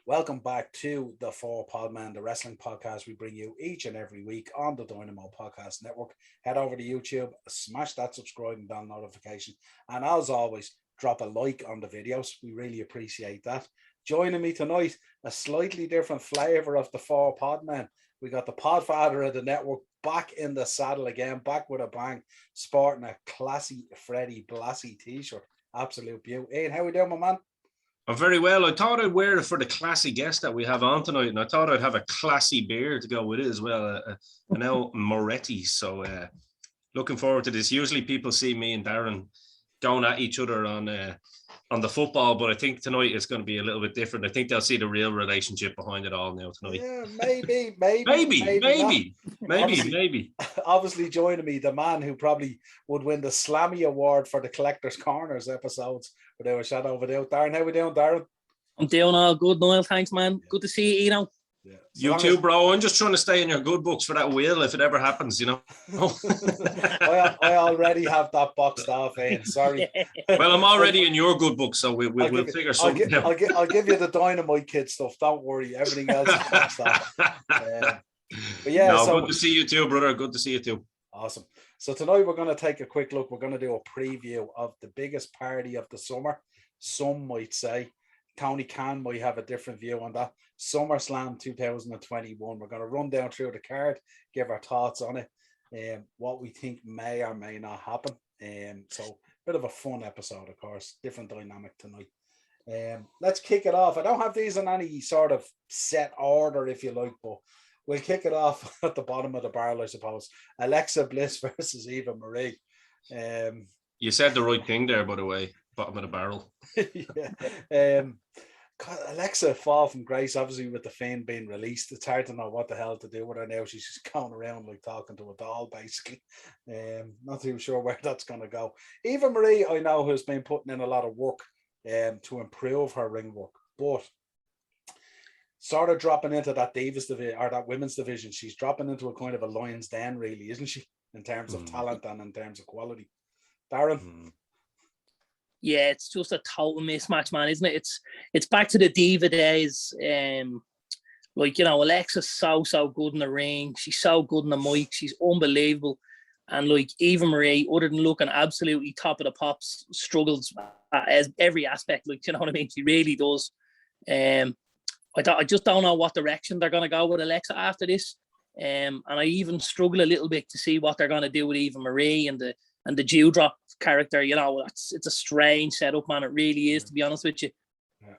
Welcome back to the Podmen, the wrestling podcast we bring you each and every week on the Dynamo Podcast Network. Head over to YouTube, smash that subscribe and bell notification, and as always, drop a like on the videos. We really appreciate that. Joining me tonight, a slightly different flavour of the Podmen. We got the podfather of the network back in the saddle again, back with a bang, sporting a classy Freddie Blassie t-shirt. Absolute beauty. Ian, how we doing, my man? I'm very well. I thought I'd wear it for the classy guest that we have on tonight, and I thought I'd have a classy beer to go with it as well, an El Moretti. So looking forward to this. Usually people see me and Darren going at each other on the football, but I think tonight it's going to be a little bit different. I think they'll see the real relationship behind it all now tonight. Yeah, maybe. Obviously joining me, the man who probably would win the Slammy Award for the Collector's Corners episodes without a shadow of a doubt. Darren, how we doing, Darren? I'm doing all good, Niall. Thanks, man. Yeah. Good to see you, Eno. Yeah. You too, bro. I'm just trying to stay in your good books for that wheel if it ever happens, I already have that boxed off, Ian. Sorry. Well, I'm already in your good books, so we'll figure something out. I'll give you the Dynamite Kid stuff. Don't worry. Everything else is boxed off. But yeah, good to see you too, brother. Good to see you too. Awesome. So tonight we're going to take a quick look. We're going to do a preview of the biggest party of the summer. Some might say. Tony Khan might have a different view on that. Summerslam 2021. We're going to run down through the card, give our thoughts on it, what we think may or may not happen. So a bit of a fun episode, of course. Different dynamic tonight. Let's kick it off. I don't have these in any sort of set order, if you like, but we'll kick it off at the bottom of the barrel, I suppose. Alexa Bliss versus Eva Marie. You said the right thing there, by the way. Bottom of the barrel. Yeah. Alexa fall from grace, obviously, with the Finn being released. It's hard to know what the hell to do with her now. She's just going around like talking to a doll, basically. Not too sure where that's going to go. Eva Marie, I know, has been putting in a lot of work to improve her ring work, but sort of dropping into that Divas division or that women's division. She's dropping into a kind of a lion's den, really, isn't she? In terms of talent and in terms of quality. Darren? Yeah, it's just a total mismatch, man, isn't it? It's back to the diva days. Alexa's so good in the ring. She's so good in the mic. She's unbelievable. And Eva Marie, other than looking absolutely top of the pops, struggles as every aspect. You know what I mean? She really does. I just don't know what direction they're going to go with Alexa after this. And I even struggle a little bit to see what they're going to do with Eva Marie and the Dewdrop character. It's a strange setup, man. It really is, to be honest with you. Yeah.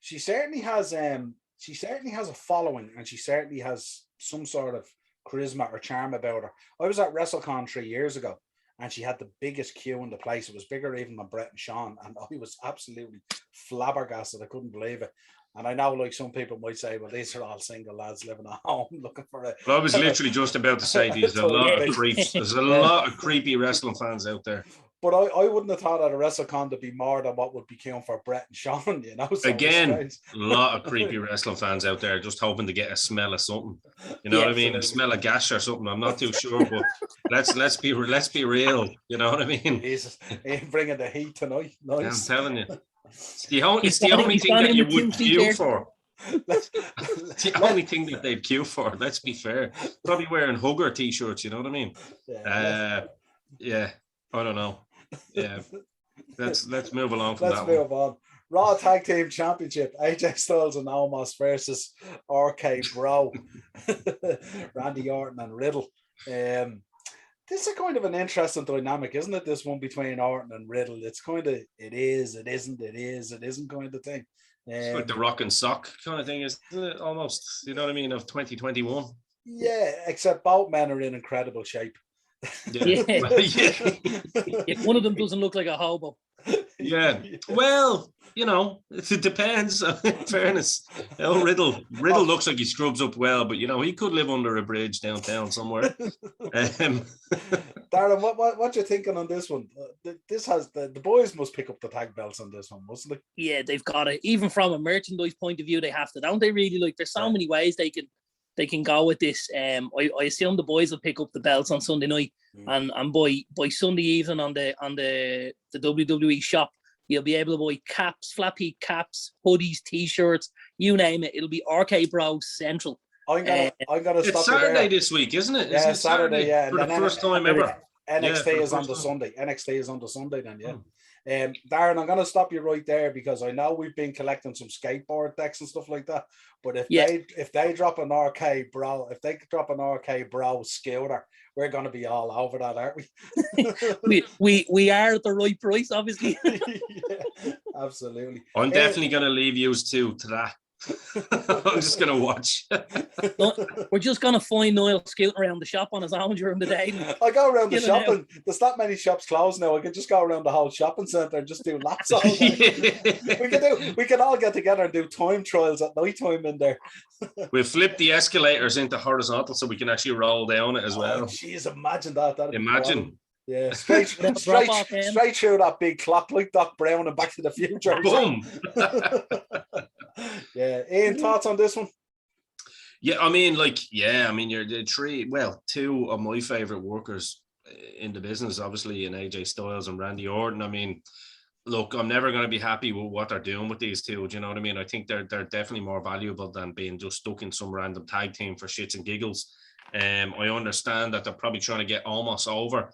She certainly has a following, and she certainly has some sort of charisma or charm about her. I was at WrestleCon 3 years ago, and she had the biggest queue in the place. It was bigger even than Brett and Sean, and I was absolutely flabbergasted. I couldn't believe it. And I know, some people might say, well, these are all single lads living at home looking for it. Well, I was literally just about to say there's a lot of creeps. There's a lot of creepy wrestling fans out there. But I wouldn't have thought at a WrestleCon to be more than what would be queuing for Brett and Sean, So again, a lot of creepy wrestling fans out there just hoping to get a smell of something. You know what I mean? A smell of gas or something. I'm not too sure, but let's be real. You know what I I mean? Jesus, bringing the heat tonight. Nice. Yeah, I'm telling you. It's the only thing that you would queue for. It's the only thing that they'd queue for. Let's be fair. Probably wearing hugger t-shirts. You know what I mean? Yeah. I don't know. Yeah. Let's move along from that. Let's move on. Raw Tag Team Championship: AJ Styles and Omos versus RK Bro, Randy Orton and Riddle. This is kind of an interesting dynamic, isn't it? This one between Orton and Riddle. It's kind of, it is, it isn't, it is, it isn't kind of thing. It's like the rock and sock kind of thing, isn't it? Almost, you know what I mean, of 2021. Yeah, except both men are in incredible shape. Yeah. If one of them doesn't look like a hobo. Yeah. Well, it depends. In fairness, Riddle looks like he scrubs up well, but he could live under a bridge downtown somewhere. Darren, what you thinking on this one? This has the boys must pick up the tag belts on this one, mustn't they? Yeah, they've got it. Even from a merchandise point of view, they have to, don't they? Really, there's so many ways they can go with this. I assume the boys will pick up the belts on Sunday night, and by Sunday evening on the WWE shop, You'll be able to buy caps, flat peak caps, hoodies, t-shirts, you name it. It'll be RK Bro Central. I'm gonna It's stop you Saturday there. this week, isn't it? Yeah, Isn't it Saturday, yeah. For the first time ever. NXT is on the time. Sunday. NXT is on the Sunday then, yeah. Darren, I'm gonna stop you right there because I know we've been collecting some skateboard decks and stuff like that. But if they drop an RK Bro, scooter, we're gonna be all over that, aren't we? we are at the right price, obviously. Yeah, absolutely. I'm definitely gonna leave you two to that. I'm just gonna watch. We're just gonna find Niall scooting around the shop on his own during the day. I go around the shopping. There's not many shops closed now. I can just go around the whole shopping centre and just do laps all day. We can all get together and do time trials at night time in there. We'll flip the escalators into horizontal so we can actually roll down it as well. Jeez, imagine that. Imagine. Yeah, straight through that big clock like Doc Brown and Back to the Future. Boom. Yeah, Ian, thoughts on this one? Yeah, I mean, you're the two of my favorite workers in the business, obviously, in AJ Styles and Randy Orton. I mean, look, I'm never going to be happy with what they're doing with these two. Do you know what I mean? I think they're definitely more valuable than being just stuck in some random tag team for shits and giggles. I understand that they're probably trying to get almost over.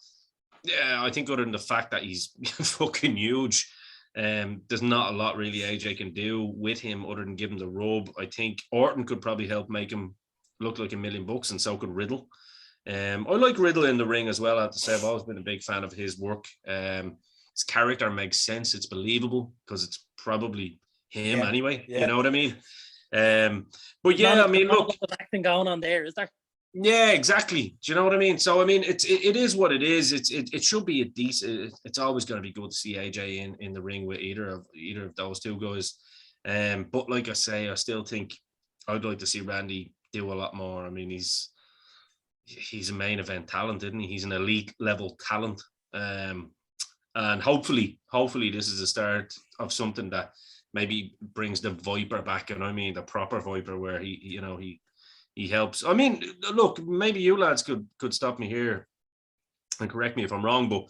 Yeah, I think other than the fact that he's fucking huge, there's not a lot really AJ can do with him other than give him the rub. I think Orton could probably help make him look like $1 million, and so could Riddle. I like Riddle in the ring as well. I have to say, I've always been a big fan of his work. His character makes sense. It's believable because it's probably him anyway. Yeah. You know what I mean? But yeah, I mean, look, acting going on there, is there? Yeah, exactly. Do you know what I mean? So I mean, it is what it is. It should be a decent. It's always going to be good to see AJ in the ring with either of those two guys. But like I say, I still think I'd like to see Randy do a lot more. I mean, he's a main event talent, isn't he? He's an elite level talent. And hopefully this is the start of something that maybe brings the Viper back. And I mean the proper Viper, where he helps. I mean, look, maybe you lads could stop me here and correct me if I'm wrong, but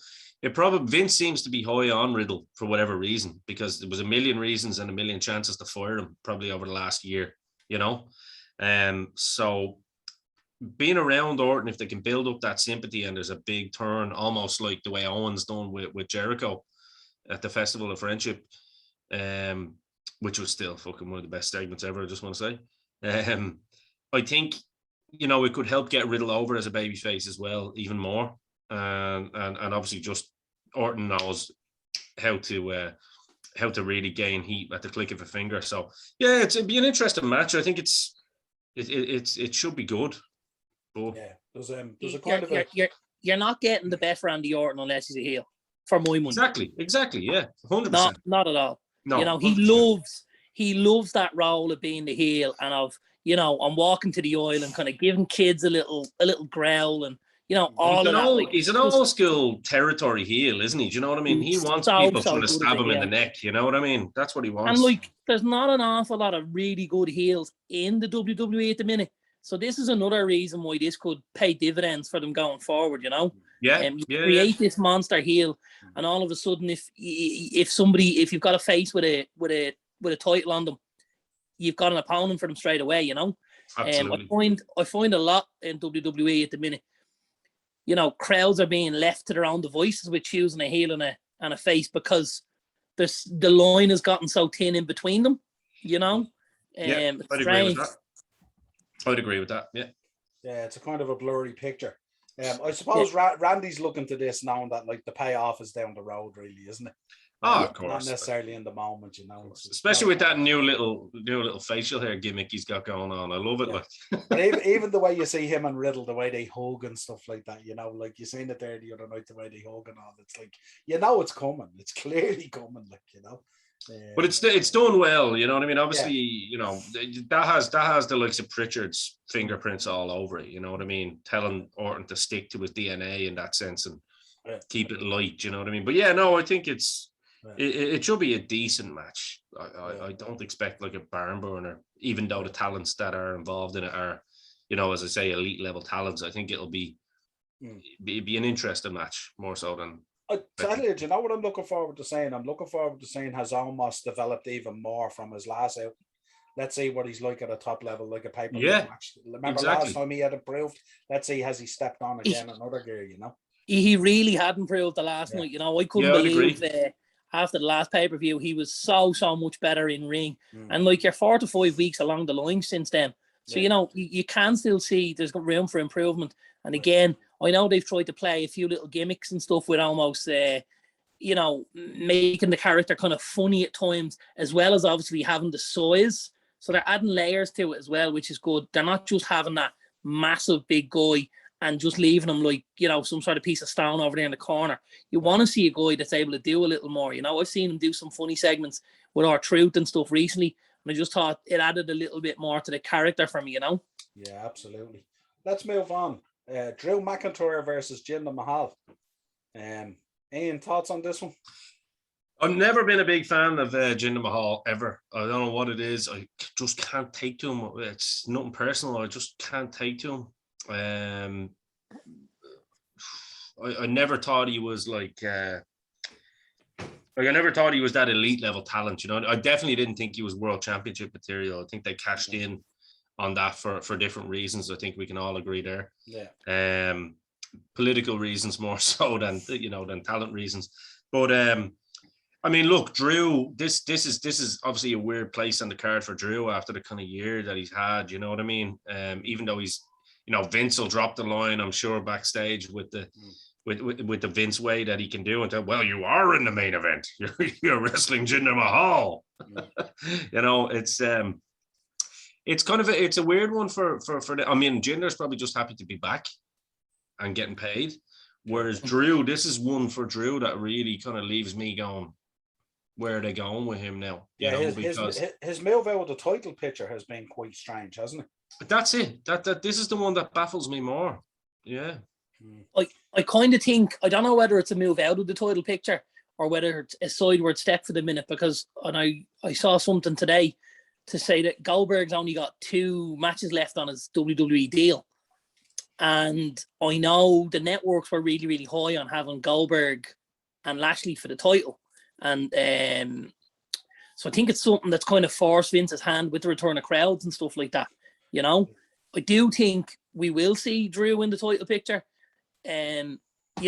Vince seems to be high on Riddle for whatever reason, because there was a million reasons and a million chances to fire him probably over the last year, so being around Orton, if they can build up that sympathy, and there's a big turn, almost like the way Owen's done with Jericho at the Festival of Friendship, which was still fucking one of the best segments ever, I just want to say. I think, it could help get Riddle over as a babyface as well, even more. And obviously just Orton knows how to really gain heat at the click of a finger. So yeah, it'd be an interesting match. I think it should be good. But yeah, there's a kind of you're not getting the best Randy Orton unless he's a heel, for my money. Exactly, yeah, 100%. Not at all. No, he loves that role of being the heel and of I'm walking to the aisle and kind of giving kids a little growl and all of that. He's an old school territory heel, isn't he? Do you know what I mean? He wants people trying to stab him in the neck. You know what I mean? That's what he wants. And there's not an awful lot of really good heels in the WWE at the minute. So this is another reason why this could pay dividends for them going forward. Create this monster heel, and all of a sudden, if you've got a face with a title on them, you've got an opponent for them straight away. Absolutely. I find a lot in WWE at the minute. Crowds are being left to their own devices with choosing a heel and a face, because the line has gotten so thin in between them. I'd agree with that. Yeah. Yeah, it's a kind of a blurry picture. I suppose Randy's looking to this knowing that the payoff is down the road, really, isn't it? Oh, of course. Not necessarily in the moment, Especially with that new little facial hair gimmick he's got going on. I love it. Yeah. But even the way you see him and Riddle, the way they hug and stuff like that, you seen it there the other night, the way they hug and all. It's it's coming. It's clearly coming, But it's done well, you know what I mean? Obviously, that has the likes of Pritchard's fingerprints all over it, you know what I mean? Telling Orton to stick to his DNA in that sense and keep it light, you know what I mean? But yeah, no, I think it should be a decent match. I don't expect a barn burner, even though the talents that are involved in it are, as I say, elite level talents. I think it'll be an interesting match, more so than I tell you, do you know what I'm looking forward to seeing? I'm looking forward to seeing has almost developed even more from his last out. Let's see what he's like at a top level, like a pay-per-view match. Remember last time he had improved? Let's see, has he stepped on again another gear, you know? He really had improved the last night, you know. I couldn't believe after the last pay-per-view, he was so much better in ring. And like you're 4 to 5 weeks along the line since then. So, you know, you can still see there's got room for improvement. And again, I know they've tried to play a few little gimmicks and stuff with almost, you know, making the character kind of funny at times, as well as obviously having the size. So they're adding layers to it as well, which is good. They're not just having that massive big guy and just leaving him like, you know, some sort of piece of stone over there in the corner. You want to see a guy that's able to do a little more. You know, I've seen him do some funny segments with R-Truth and stuff recently, and I just thought it added a little bit more to the character for me, you know? Yeah, absolutely. Let's move on. Drew McIntyre versus Jinder Mahal. Ian, thoughts on this one? I've never been a big fan of Jinder Mahal ever. I don't know what it is. I just can't take to him. It's nothing personal. I just can't take to him. I never thought he was like I never thought he was that elite level talent. You know, I definitely didn't think he was world championship material. I think they cashed in on that for different reasons. I think we can all agree there. Yeah. Political reasons more so than than talent reasons. But I mean, look, Drew. This is obviously a weird place on the card for Drew after the kind of year that he's had. You know what I mean? Even though he's, you know, Vince will drop the line, I'm sure, backstage with the with the Vince way that he can do and tell, well, you are in the main event. You're wrestling Jinder Mahal. You know, it's kind of it's a weird one for the, I mean, Jinder's probably just happy to be back and getting paid. Whereas Drew, this is one for Drew that really kind of leaves me going, where are they going with him now? You know, because his move out of the title picture has been quite strange, hasn't it? That's it. That this is the one that baffles me more. Yeah. I kind of think, I don't know whether it's a move out of the title picture or whether it's a sideward step for the minute, because I saw something today to say that Goldberg's only got 2 matches left on his WWE deal. And I know the networks were really, really high on having Goldberg and Lashley for the title. And so I think it's something that's kind of forced Vince's hand with the return of crowds and stuff like that. You know, I do think we will see Drew in the title picture. You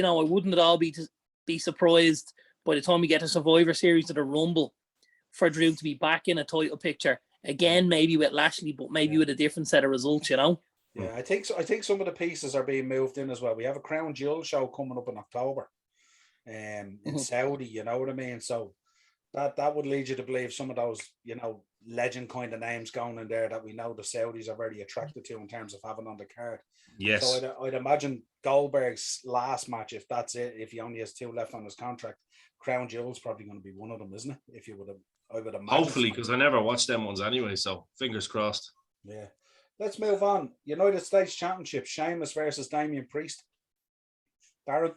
know, I wouldn't at all be surprised by the time we get to Survivor Series or the Rumble for Drew to be back in a title picture again, maybe with Lashley, but maybe with a different set of results, you know? Yeah, I think so. I think some of the pieces are being moved in as well. We have a Crown Jewel show coming up in October in Saudi, you know what I mean? So that would lead you to believe some of those, you know, legend kind of names going in there that we know the Saudis are very attracted to in terms of having on the card. Yes. So I'd imagine Goldberg's last match, if that's it, if he only has 2 left on his contract, Crown Jewel's probably going to be one of them, isn't it? If you would have, I would imagine. Hopefully, because I never watched them ones anyway, so fingers crossed. Yeah. Let's move on. United States Championship, Sheamus versus Damian Priest. Darren?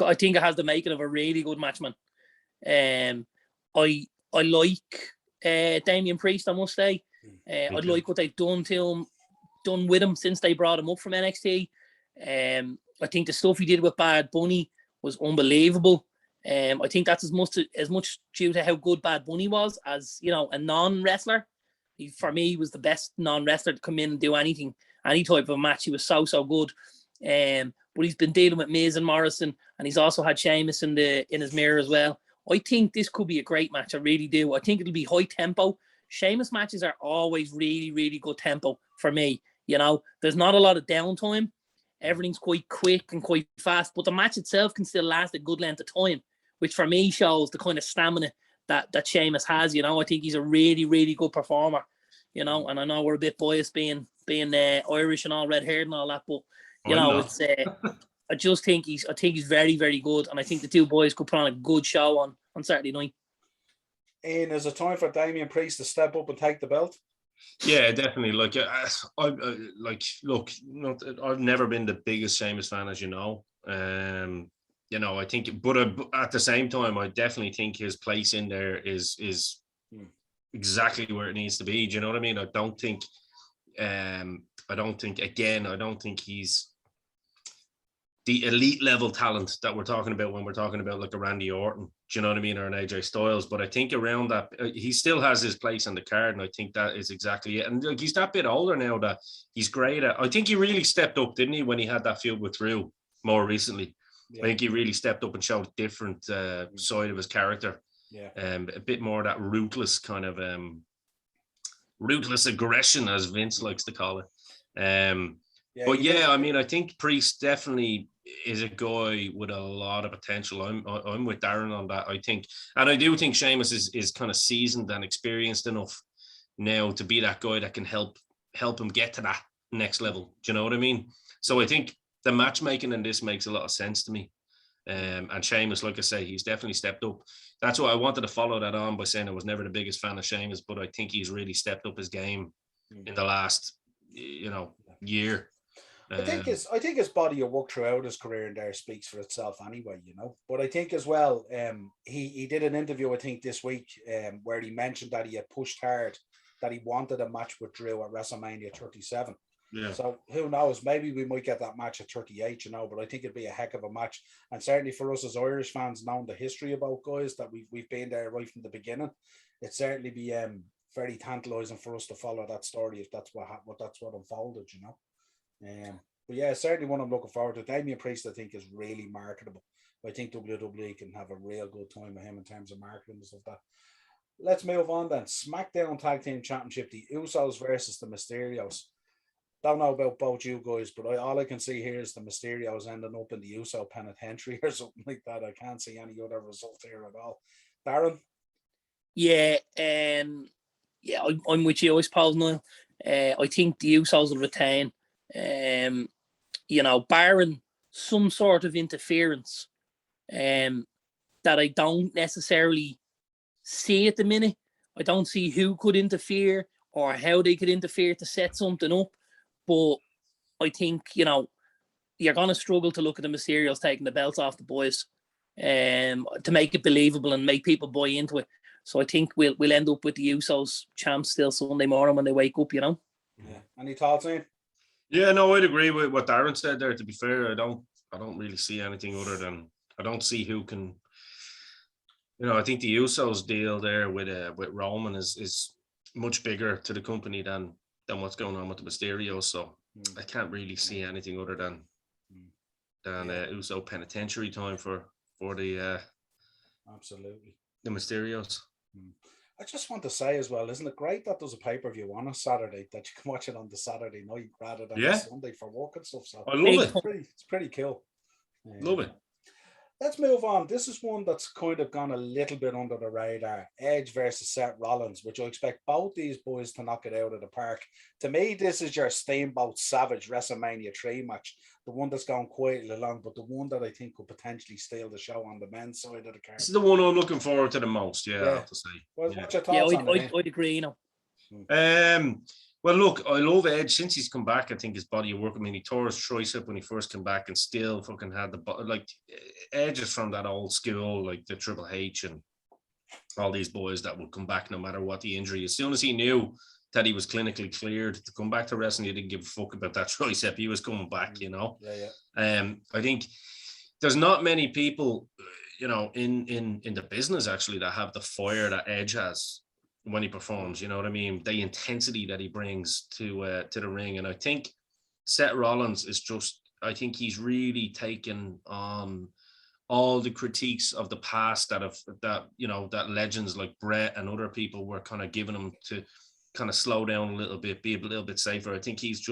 I think it has the making of a really good match, man. I like Damian Priest, I must say. I like what they've done with him since they brought him up from NXT. I think the stuff he did with Bad Bunny was unbelievable. I think that's as much due to how good Bad Bunny was as, you know, a non-wrestler. For me, he was the best non-wrestler to come in and do anything, any type of match. He was so good. But he's been dealing with Miz and Morrison, and he's also had Sheamus in his mirror as well. I think this could be a great match. I really do. I think it'll be high tempo. Sheamus matches are always really, really good tempo for me. You know, there's not a lot of downtime. Everything's quite quick and quite fast, but the match itself can still last a good length of time, which for me shows the kind of stamina that Sheamus has. You know, I think he's a really, really good performer. You know, and I know we're a bit biased being Irish and all red haired and all that, but you know, it's I just think he's very, very good, and I think the 2 boys could put on a good show on Saturday night. Ian, is it time for Damian Priest to step up and take the belt? Yeah, definitely. Like, look, I've never been the biggest Sheamus fan, as you know. You know, I think, but at the same time, I definitely think his place in there is exactly where it needs to be. Do you know what I mean? I don't think he's the elite level talent that we're talking about when we're talking about like a Randy Orton, do you know what I mean, or an AJ Styles. But I think around that, he still has his place on the card, and I think that is exactly it. And like, he's that bit older now that he's great at. I think he really stepped up, didn't he, when he had that feud with Drew more recently? Yeah. I think he really stepped up and showed a different side of his character. Yeah, a bit more of that ruthless kind of ruthless aggression, as Vince likes to call it. But yeah, I mean, I think Priest definitely is a guy with a lot of potential. I'm with Darren on that. I think, and I do think Sheamus is kind of seasoned and experienced enough now to be that guy that can help him get to that next level. Do you know what I mean? So I think the matchmaking in this makes a lot of sense to me. And Sheamus, like I say, he's definitely stepped up. That's why I wanted to follow that on by saying I was never the biggest fan of Sheamus, but I think he's really stepped up his game in the last, year. I think his body of work throughout his career in there speaks for itself anyway, But I think as well, he did an interview, I think this week, where he mentioned that he had pushed hard, that he wanted a match with Drew at WrestleMania 37. Yeah. So who knows? Maybe we might get that match at 38, but I think it'd be a heck of a match. And certainly for us as Irish fans, knowing the history about guys that we've been there right from the beginning, it'd certainly be very tantalizing for us to follow that story if that's what unfolded, But yeah, certainly one I'm looking forward to. Damian Priest, I think, is really marketable. I think WWE can have a real good time with him in terms of marketing and stuff like that. Let's move on then. SmackDown Tag Team Championship, the Usos versus the Mysterios. Don't know about both you guys, but all I can see here is the Mysterios ending up in the Uso penitentiary or something like that. I can't see any other result here at all. Darren? Yeah, I'm with you, I suppose, Niall. I think the Usos will retain. Barring some sort of interference that I don't necessarily see at the minute. I don't see who could interfere or how they could interfere to set something up. But I think, you're going to struggle to look at the Mysterios taking the belts off the boys to make it believable and make people buy into it. So I think we'll end up with the Usos champs still Sunday morning when they wake up, Yeah. Any thoughts, Ian? Yeah, no, I'd agree with what Darren said there. To be fair, I don't really see anything other than I don't see who can. I think the Usos deal there with Roman is much bigger to the company than what's going on with the Mysterios. So I can't really see anything other than Uso penitentiary time for the absolutely the Mysterios. I just want to say as well, isn't it great that there's a pay-per-view on a Saturday that you can watch it on the Saturday night rather than the Sunday for work and stuff? So I love it. It's pretty cool. Love it. Let's move on. This is one that's kind of gone a little bit under the radar. Edge versus Seth Rollins, which I expect both these boys to knock it out of the park. To me, this is your Steamboat Savage WrestleMania 3 match. The one that's gone quietly along, but the one that I think could potentially steal the show on the men's side of the card. This is the one I'm looking forward to the most, I have to say. What's your thoughts on it? I'd agree, Well, look, I love Edge. Since he's come back, I think his body of work, I mean, he tore his tricep when he first came back and still fucking had Edge is from that old school, like the Triple H and all these boys that would come back no matter what the injury. As soon as he knew that he was clinically cleared to come back to wrestling, he didn't give a fuck about that tricep. He was coming back, I think there's not many people, in the business actually that have the fire that Edge has when he performs, you know what I mean? The intensity that he brings to the ring. And I think Seth Rollins is I think he's really taken on all the critiques of the past that legends like Brett and other people were kind of giving him to kind of slow down a little bit, be a little bit safer. I think he's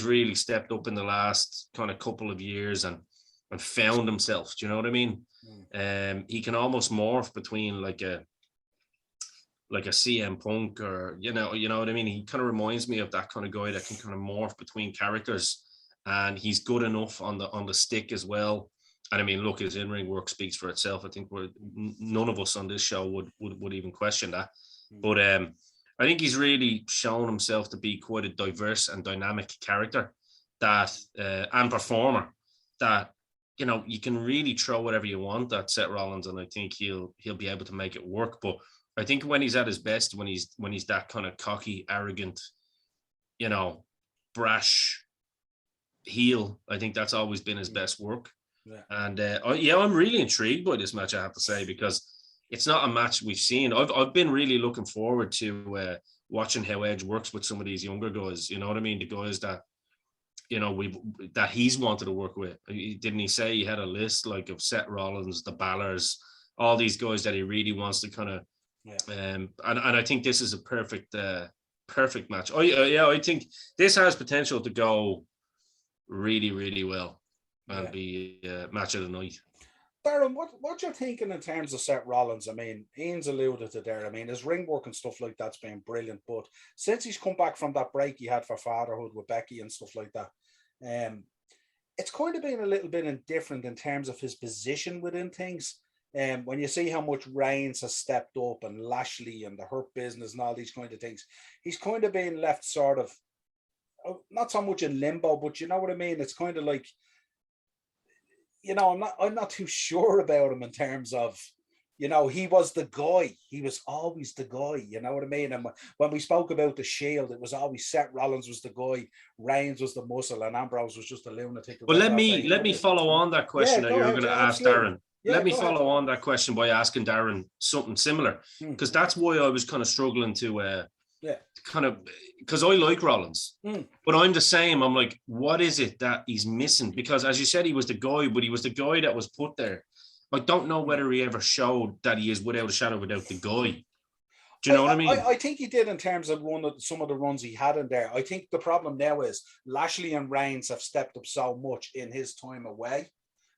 really stepped up in the last kind of couple of years and found himself. Do you know what I mean? He can almost morph between like a CM Punk or you know what I mean. He kind of reminds me of that kind of guy that can kind of morph between characters, and he's good enough on the stick as well. And I mean, look, his in-ring work speaks for itself. I think none of us on this show would even question that. But I think he's really shown himself to be quite a diverse and dynamic character that and performer that you can really throw whatever you want at Seth Rollins, and I think he'll be able to make it work. But I think when he's at his best, when he's that kind of cocky, arrogant, brash, heel. I think that's always been his best work. Yeah. And I'm really intrigued by this match, I have to say, because it's not a match we've seen. I've been really looking forward to watching how Edge works with some of these younger guys. You know what I mean? The guys that, you know, that he's wanted to work with. Didn't he say he had a list like of Seth Rollins, the Ballers, all these guys that he really wants to kind of, and I think this is a perfect match. I think this has potential to go really, really well and be match of the night. Darren, what you're thinking in terms of Seth Rollins? I mean, Ian's alluded to there. I mean, his ring work and stuff like that's been brilliant. But since he's come back from that break he had for fatherhood with Becky and stuff like that, it's kind of been a little bit indifferent in terms of his position within things. When you see how much Reigns has stepped up and Lashley and the Hurt Business and all these kind of things, he's kind of been left sort of not so much in limbo, but you know what I mean? It's kind of like, you know, I'm not too sure about him in terms of, you know, he was the guy. He was always the guy, you know what I mean? And when we spoke about the Shield, it was always Seth Rollins was the guy, Reigns was the muscle, and Ambrose was just a lunatic. Well, let me follow on that question that you're going to ask Darren. Let me follow on that question by asking Darren something similar, because that's why I was kind of struggling to kind of, because I like Rollins, but I'm the same. I'm like, what is it that he's missing? Because as you said, he was the guy, but he was the guy that was put there. I don't know whether he ever showed that he is without a shadow without the guy. Do you know what I mean? I think he did in terms of some of the runs he had in there. I think the problem now is Lashley and Reigns have stepped up so much in his time away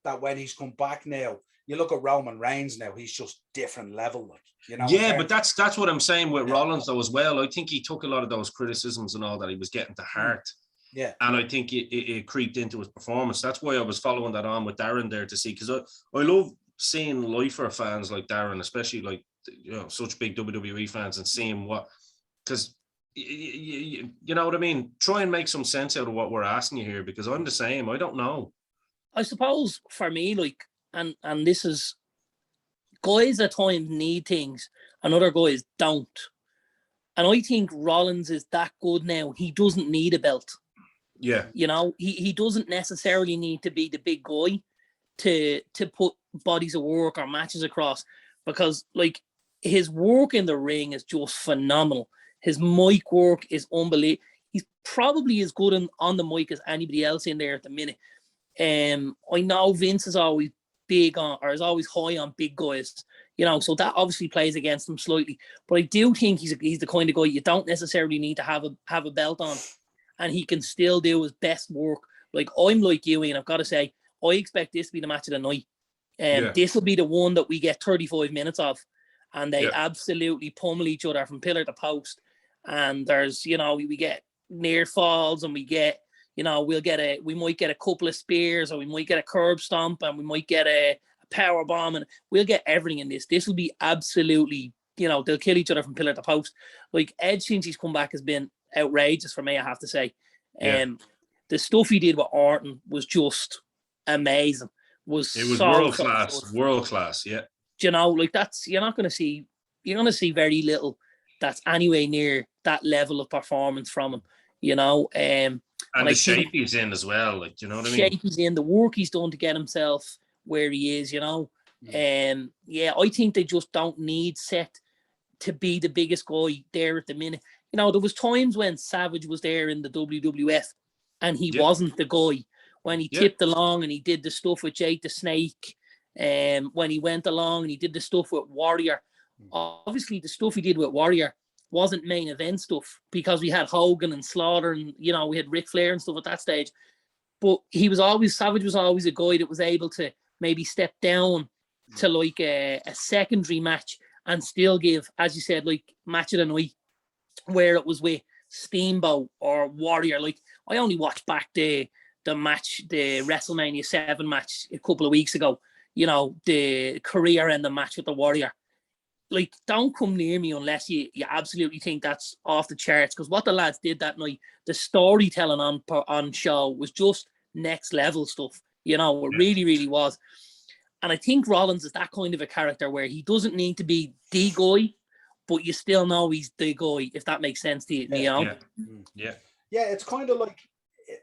that when he's come back now, you look at Roman Reigns now, he's just different level, like, you know. Yeah, but that's what I'm saying with Rollins though as well. I think he took a lot of those criticisms and all that he was getting to heart. Yeah. And I think it creeped into his performance. That's why I was following that on with Darren there to see, because I love seeing lifer fans like Darren, especially like, you know, such big WWE fans, and seeing what, because you know what I mean? Try and make some sense out of what we're asking you here, because I'm the same. I don't know. I suppose for me, like, and this is, guys at times need things and other guys don't. And I think Rollins is that good now. He doesn't need a belt. Yeah. You know, he doesn't necessarily need to be the big guy to put bodies of work or matches across, because like his work in the ring is just phenomenal. His mic work is unbelievable. He's probably as good on the mic as anybody else in there at the minute. I know Vince is always big on, or is always high on big guys, you know, so that obviously plays against him slightly. But I do think he's the kind of guy you don't necessarily need to have a belt on, and he can still do his best work. Like, I'm like you, and I've got to say, I expect this to be the match of the night. This will be the one that we get 35 minutes of, and they absolutely pummel each other from pillar to post. And there's, you know, we get near falls, and we get, you know, we might get a couple of spears, or we might get a curb stomp, and we might get a power bomb, and we'll get everything in this. This will be absolutely, you know, they'll kill each other from pillar to post. Like, Edge, since he's come back, has been outrageous for me, I have to say. The stuff he did with Orton was just amazing. It was so world class. Yeah. You know, like, that's, you're going to see very little that's anywhere near that level of performance from him, you know. And the shape he's in as well, like, you know what I mean? Shape he's in, the work he's done to get himself where he is, you know. I think they just don't need Seth to be the biggest guy there at the minute. You know, there was times when Savage was there in the WWF and he wasn't the guy. When he tipped along and he did the stuff with Jake the Snake, when he went along and he did the stuff with Warrior. Obviously, the stuff he did with Warrior wasn't main event stuff, because we had Hogan and Slaughter, and, you know, we had Ric Flair and stuff at that stage. But Savage was always a guy that was able to maybe step down to like a secondary match and still give, as you said, like, match of the night, where it was with Steamboat or Warrior. Like, I only watched back the match, the WrestleMania 7 match a couple of weeks ago, you know, the career and the match with the Warrior. Like, don't come near me unless you absolutely think that's off the charts, because what the lads did that night, the storytelling on show was just next level stuff. You know, it really, really was. And I think Rollins is that kind of a character where he doesn't need to be the guy, but you still know he's the guy, if that makes sense to you, you know? Yeah. Yeah, it's kind of like,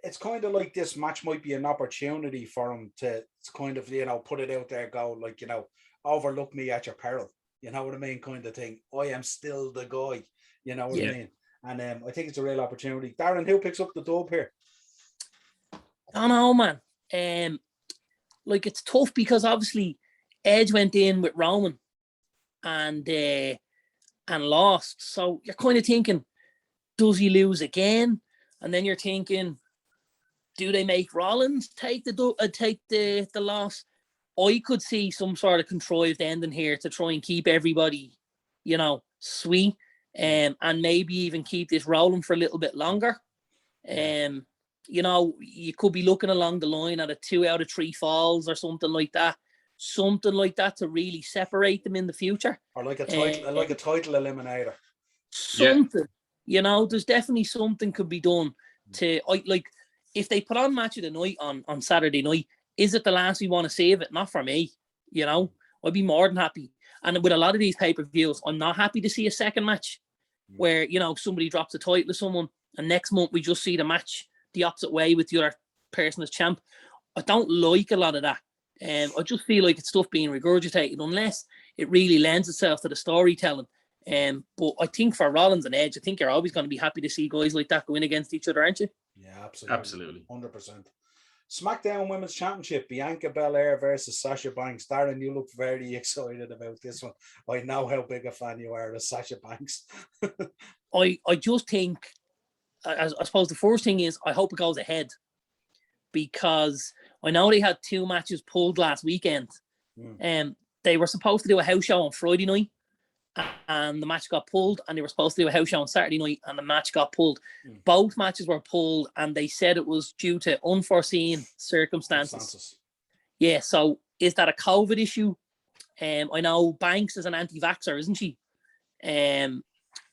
it's kind of like this match might be an opportunity for him to kind of, you know, put it out there, go like, you know, overlook me at your peril. You know what I mean? Kind of thing. I am still the guy. You know what I mean? And I think it's a real opportunity. Darren, who picks up the dub here? I don't know, man. Like, it's tough because obviously Edge went in with Roman and lost. So you're kind of thinking, does he lose again? And then you're thinking, do they make Rollins take the loss? I could see some sort of contrived ending here to try and keep everybody, you know, sweet, and maybe even keep this rolling for a little bit longer. You know, you could be looking along the line at a 2 out of 3 falls or something like that to really separate them in the future. Or like a title eliminator. Something, you know, there's definitely something could be done to, like, if they put on match of the night on Saturday night, is it the last we want to save it? Not for me, you know. I'd be more than happy. And with a lot of these pay-per-views, I'm not happy to see a second match where, you know, somebody drops a title to someone and next month we just see the match the opposite way with the other person as champ. I don't like a lot of that. I just feel like it's stuff being regurgitated unless it really lends itself to the storytelling. But I think for Rollins and Edge, I think you're always going to be happy to see guys like that go in against each other, aren't you? Yeah, absolutely. Absolutely. 100%. SmackDown Women's Championship, Bianca Belair versus Sasha Banks. Darren, you look very excited about this one. I know how big a fan you are of Sasha Banks. I just think, I suppose the first thing is I hope it goes ahead, because I know they had 2 matches pulled last weekend. They were supposed to do a house show on Friday night and the match got pulled, and they were supposed to do a house show on Saturday night and the match got pulled. Both matches were pulled and they said it was due to unforeseen circumstances. Yeah, so is that a COVID issue? I know Banks is an anti-vaxxer, isn't she?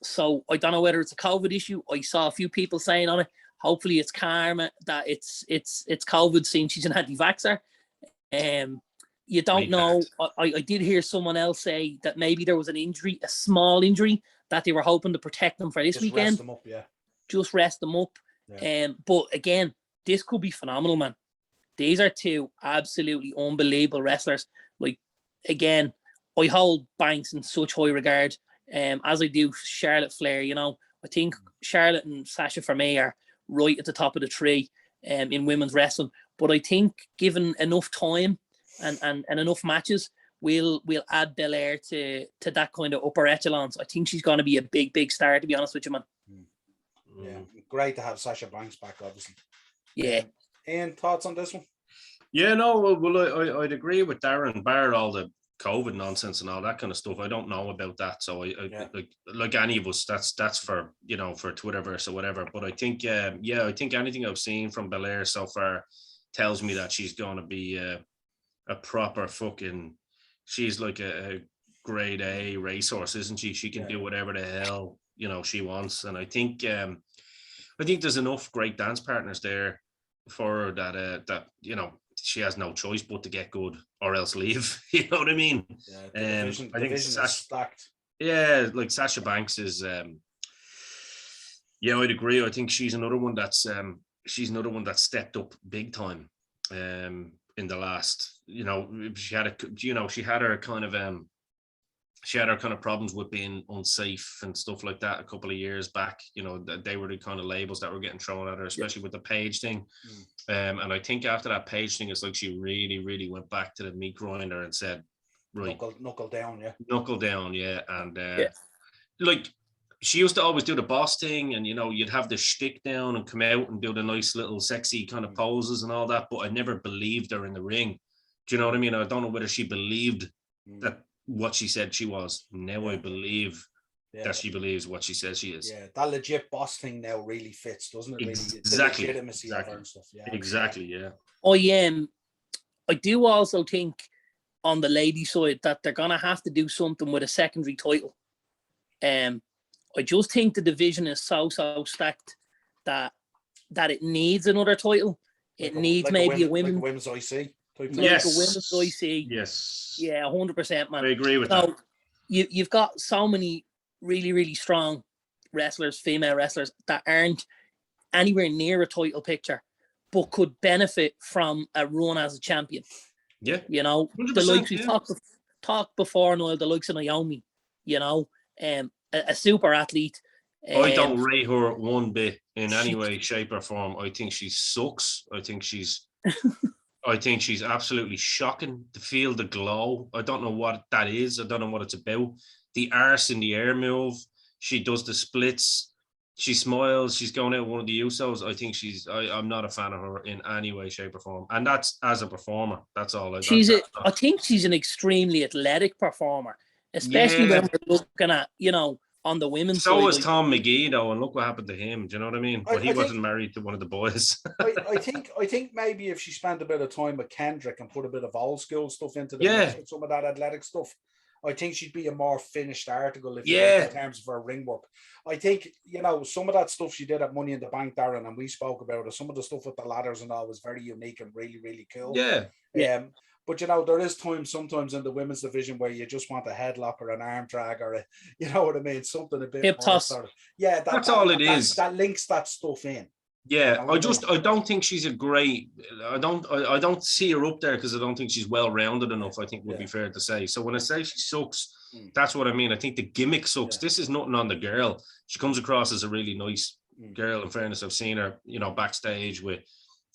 So I don't know whether it's a COVID issue. I saw a few people saying on it, hopefully it's karma that it's COVID, seeing she's an anti-vaxxer. You don't know. I did hear someone else say that maybe there was an injury, a small injury, that they were hoping to protect them for this weekend. Rest them up, yeah. Just rest them up. Yeah. But again, this could be phenomenal, man. These are 2 absolutely unbelievable wrestlers. Like, again, I hold Banks in such high regard, as I do Charlotte Flair. You know, I think Charlotte and Sasha for me are right at the top of the tree in women's wrestling. But I think given enough time and enough matches, we'll add Belair to that kind of upper echelons. I think she's going to be a big star, to be honest with you, man. Yeah, great to have Sasha Banks back, obviously. Yeah. Ian, thoughts on this one? Yeah, no, well, I'd agree with Darren, bar all the COVID nonsense and all that kind of stuff. I don't know about that, so I like any of us, that's for, you know, for Twitterverse or whatever. But I think, I think anything I've seen from Belair so far tells me that she's going to be a proper fucking, she's like a grade A racehorse, isn't she? She can do whatever the hell, you know, she wants. And I think there's enough great dance partners there for her that you know, she has no choice but to get good or else leave. You know what I mean? Yeah, I think is stacked. Yeah, like Sasha Banks is I'd agree. I think she's another one that's stepped up big time in the last, you know, she had her kind of problems with being unsafe and stuff like that a couple of years back. You know, they were the kind of labels that were getting thrown at her, especially with the Paige thing. And I think after that Paige thing, it's like she really, really went back to the meat grinder and said, right, knuckle down, yeah. And like, she used to always do the boss thing, and, you know, you'd have the shtick down and come out and do the nice little sexy kind of poses and all that, but I never believed her in the ring. Do you know what I mean? I don't know whether she believed that what she said she was. Now I believe that she believes what she says she is. Yeah, that legit boss thing now really fits, doesn't it? Exactly. The legitimacy of her and stuff. Yeah, exactly. Yeah. I do also think on the lady side that they're gonna have to do something with a secondary title. I just think the division is so stacked that it needs another title. It needs maybe a women's IC. Yes. A women's IC. Yes. Yeah, 100%, man. I agree with that. You've got so many really, really strong wrestlers, female wrestlers, that aren't anywhere near a title picture, but could benefit from a run as a champion. Yeah. You know, the likes we've talked before, Niall, the likes of Naomi, you know, a super athlete. I don't rate her one bit in any way, shape, or form. I think she sucks. I think she's absolutely shocking to feel the glow. I don't know what that is. I don't know what it's about. The arse in the air move. She does the splits. She smiles. She's going out one of the Usos. I think I'm not a fan of her in any way, shape, or form. And that's as a performer. That's all. I think she's an extremely athletic performer, especially when we're looking at, you know, on the women's side. So was Tom McGee though, and look what happened to him. Do you know what I mean? But he wasn't married to one of the boys. I think maybe if she spent a bit of time with Kendrick and put a bit of old school stuff into some of that athletic stuff, I think she'd be a more finished article in terms of her ring work. I think, you know, some of that stuff she did at Money in the Bank, Darren, and we spoke about it. Some of the stuff with the ladders and all was very unique and really, really cool. Yeah. But, you know, there is sometimes in the women's division where you just want a headlock or an arm drag or you know what I mean? Something a bit hip toss. Sort of, that's all it is. That links that stuff in. Yeah, I don't think she's a great. I don't see her up there because I don't think she's well rounded enough. I think would be fair to say. So when I say she sucks, that's what I mean. I think the gimmick sucks. Yeah. This is nothing on the girl. She comes across as a really nice girl. In fairness, I've seen her, you know, backstage with,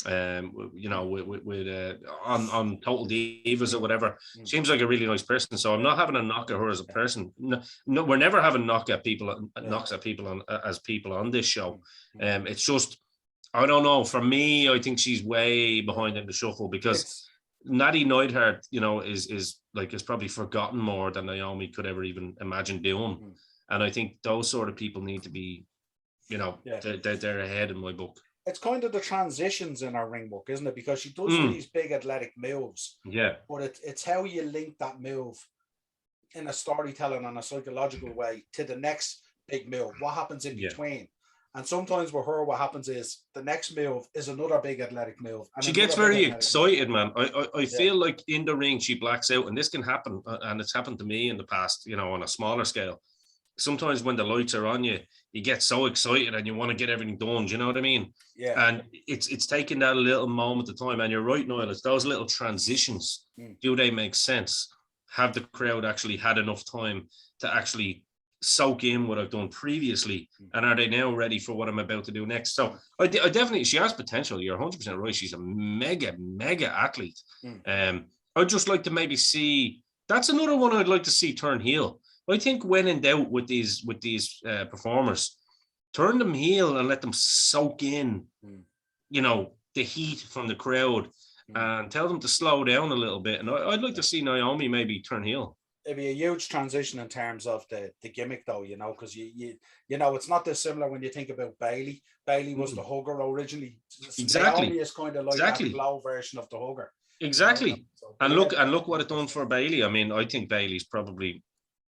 you know, with on Total Divas or whatever. Seems like a really nice person. So I'm not having a knock at her as a person. No, we're never having knocks at people as people on this show. It's just, I don't know. For me, I think she's way behind in the shuffle because Natty Neidhart, you know, is probably forgotten more than Naomi could ever even imagine doing. And I think those sort of people need to be, you know, they're ahead in my book. It's kind of the transitions in her ring book, isn't it? Because she does these big athletic moves. Yeah. But it's how you link that move in a storytelling and a psychological way to the next big move. What happens in between? And sometimes with her, what happens is the next move is another big athletic move. And she gets very excited, man. I feel like in the ring, she blacks out. And this can happen. And it's happened to me in the past, you know, on a smaller scale. Sometimes when the lights are on you, you get so excited and you want to get everything done. Do you know what I mean? Yeah. And it's taking that little moment of time. And you're right, Niall, it's those little transitions. Do they make sense? Have the crowd actually had enough time to actually soak in what I've done previously, and are they now ready for what I'm about to do next? So I definitely, she has potential. You're 100% right. She's a mega athlete. I'd just like to maybe see, that's another one I'd like to see turn heel. I think when in doubt with these performers, turn them heel and let them soak in, you know, the heat from the crowd and tell them to slow down a little bit. And I'd like to see Naomi maybe turn heel. It'd be a huge transition in terms of the gimmick, though, you know, because you know, it's not dissimilar when you think about Bailey. Bailey was the hugger originally. Exactly. Naomi is kind of like that glow version of the hugger. Exactly. You know? So, and look what it done for Bailey. I mean, I think Bailey's probably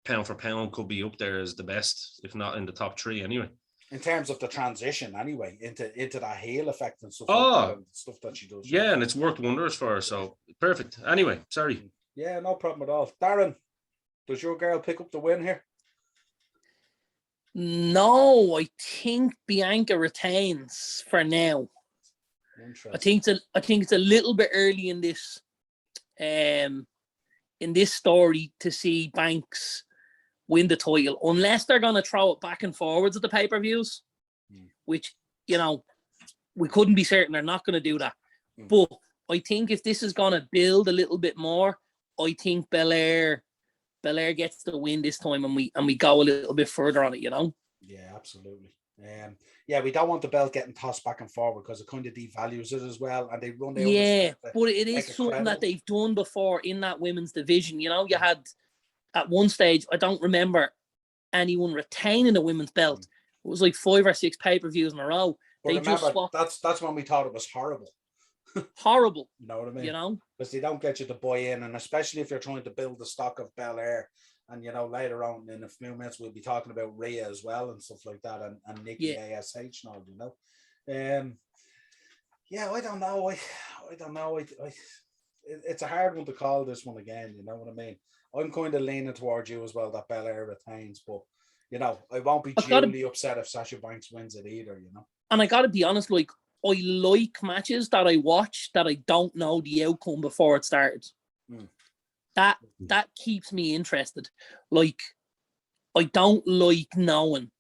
pound for pound could be up there as the best, if not in the top 3 anyway. In terms of the transition, anyway, into that heel effect and stuff like that, and stuff that she does. Yeah, and it's worked wonders for her. So perfect. Anyway, sorry. Yeah, no problem at all. Darren, does your girl pick up the win here? No, I think Bianca retains for now. I think it's a little bit early in this story to see Banks win the title, unless they're going to throw it back and forwards at the pay-per-views, which, you know, we couldn't be certain they're not going to do that. But I think if this is going to build a little bit more, I think Belair gets the win this time, and we go a little bit further on it, you know? Yeah, absolutely. We don't want the belt getting tossed back and forward because it kind of devalues it as well, and they run. But it is something that they've done before in that women's division. You know, you had at one stage, I don't remember anyone retaining a women's belt. It was like 5 or 6 pay-per-views in a row. But remember, that's when we thought it was horrible. Horrible. You know what I mean? You know, because they don't get you to buy in, and especially if you're trying to build the stock of Belair. And, you know, later on in a few minutes, we'll be talking about Rhea as well and stuff like that, and Nikki ASH and all, you know. I don't know. I don't know. It's a hard one to call this one again, you know what I mean? I'm kind of leaning towards you as well, that Belair retains, but, you know, I won't be genuinely upset if Sasha Banks wins it either, you know. And I got to be honest, like, I like matches that I watch that I don't know the outcome before it started. That keeps me interested. Like, I don't like knowing,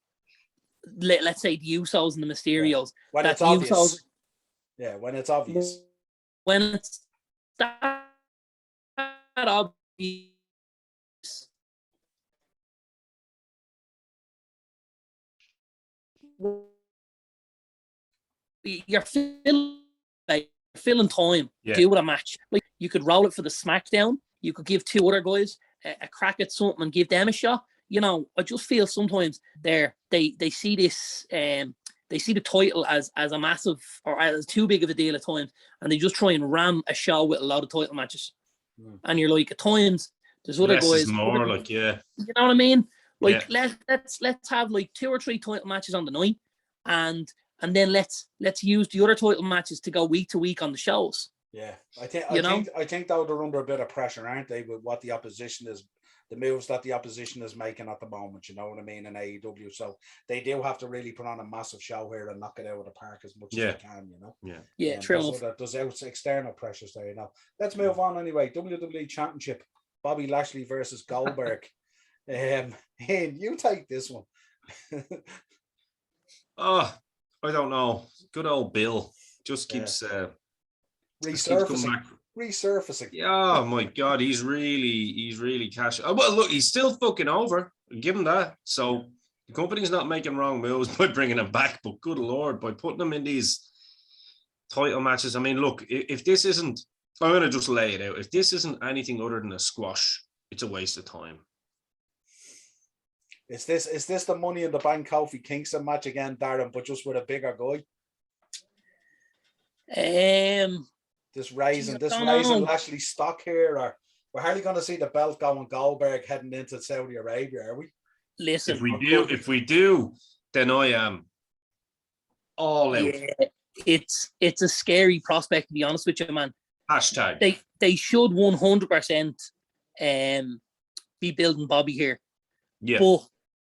let's say, the Usos and the Mysterios. When it's obvious. When it's obvious. When it's that obvious. You're filling time to do with a match. Like, you could roll it for the SmackDown. You could give two other guys a crack at something and give them a shot. You know, I just feel sometimes they see this they see the title as a massive or as too big of a deal at times, and they just try and ram a show with a lot of title matches. And you're like, at times there's other less guys is more, like, you know what I mean? Like, let's have like 2 or 3 title matches on the night, and then let's use the other title matches to go week to week on the shows. Yeah, I think though they're under a bit of pressure, aren't they, with what the opposition is, the moves that the opposition is making at the moment, you know what I mean, in AEW. So they do have to really put on a massive show here and knock it out of the park as much as they can, you know. Yeah, true. There's external pressures there, you know. Let's move on anyway. WWE Championship, Bobby Lashley versus Goldberg. Ian, you take this one. I don't know. Good old Bill just keeps resurfacing. Yeah, oh my God, he's really cash. Oh, well, look, he's still fucking over. Give him that. So the company's not making wrong moves by bringing him back, but good Lord, by putting him in these title matches. I mean, look, if this isn't, I'm going to just lay it out. If this isn't anything other than a squash, it's a waste of time. Is this the Money in the Bank Kofi Kingston match again, Darren, but just with a bigger guy? This raising Lashley stock here, or we're hardly going to see the belt going Goldberg heading into Saudi Arabia, are we? Listen, if we do, then I am all out. Yeah, it's a scary prospect, to be honest with you, man. Hashtag. They should 100% be building Bobby here. Yeah. But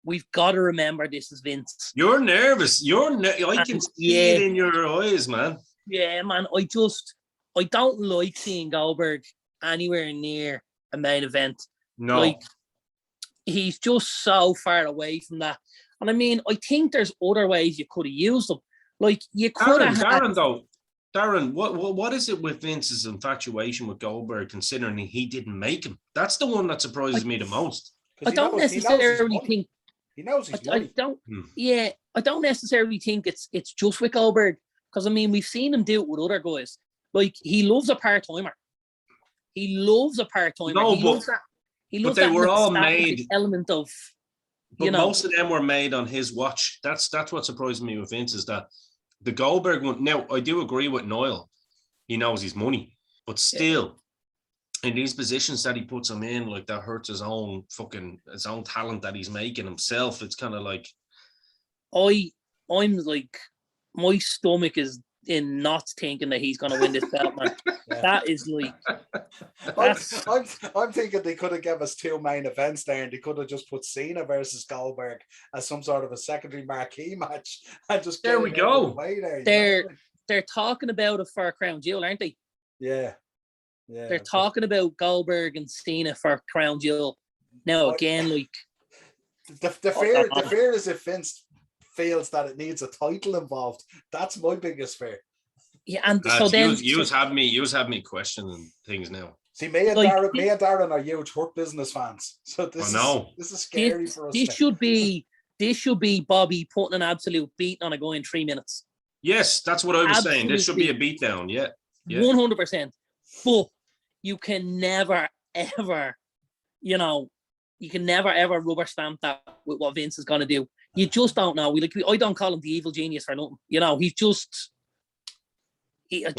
we've got to remember this is Vince. You're nervous. I can see it in your eyes, man. Yeah, man. I don't like seeing Goldberg anywhere near a main event. No. Like, he's just so far away from that. And I mean, I think there's other ways you could have used him. Like, you could have Darren, what is it with Vince's infatuation with Goldberg, considering he didn't make him? That's the one that surprises me the most. I don't necessarily think he knows he's money. I don't necessarily think it's just with Goldberg, because I mean, we've seen him do it with other guys. Like, he loves a part-timer. No, but they were all made element of. But most of them were made on his watch. That's what surprised me with Vince, is that the Goldberg one. Now, I do agree with Niall. He knows his money, but still, in these positions that he puts him in, like, that hurts his own talent that he's making himself. It's kind of like, I'm like, my stomach is in knots thinking that he's going to win this belt, man. That is like, I'm thinking they could have given us 2 main events there, and they could have just put Cena versus Goldberg as some sort of a secondary marquee match, and just there we go. They're talking about it for a crown jewel, aren't they? Yeah. They're talking about Goldberg and Cena for crown jewel. Now again, like, the fear is if Vince feels that it needs a title involved. That's my biggest fear. Yeah, and so then you have me questioning things now. See, me and Darren are huge Hurt Business fans, so this is scary for us. This should be Bobby putting an absolute beat on a guy in 3 minutes. Yes, that's what I was saying. This should be a beatdown. Yeah, 100%. But you can never ever, rubber stamp that with what Vince is going to do. You just don't know. I don't call him the evil genius for nothing. He's just. I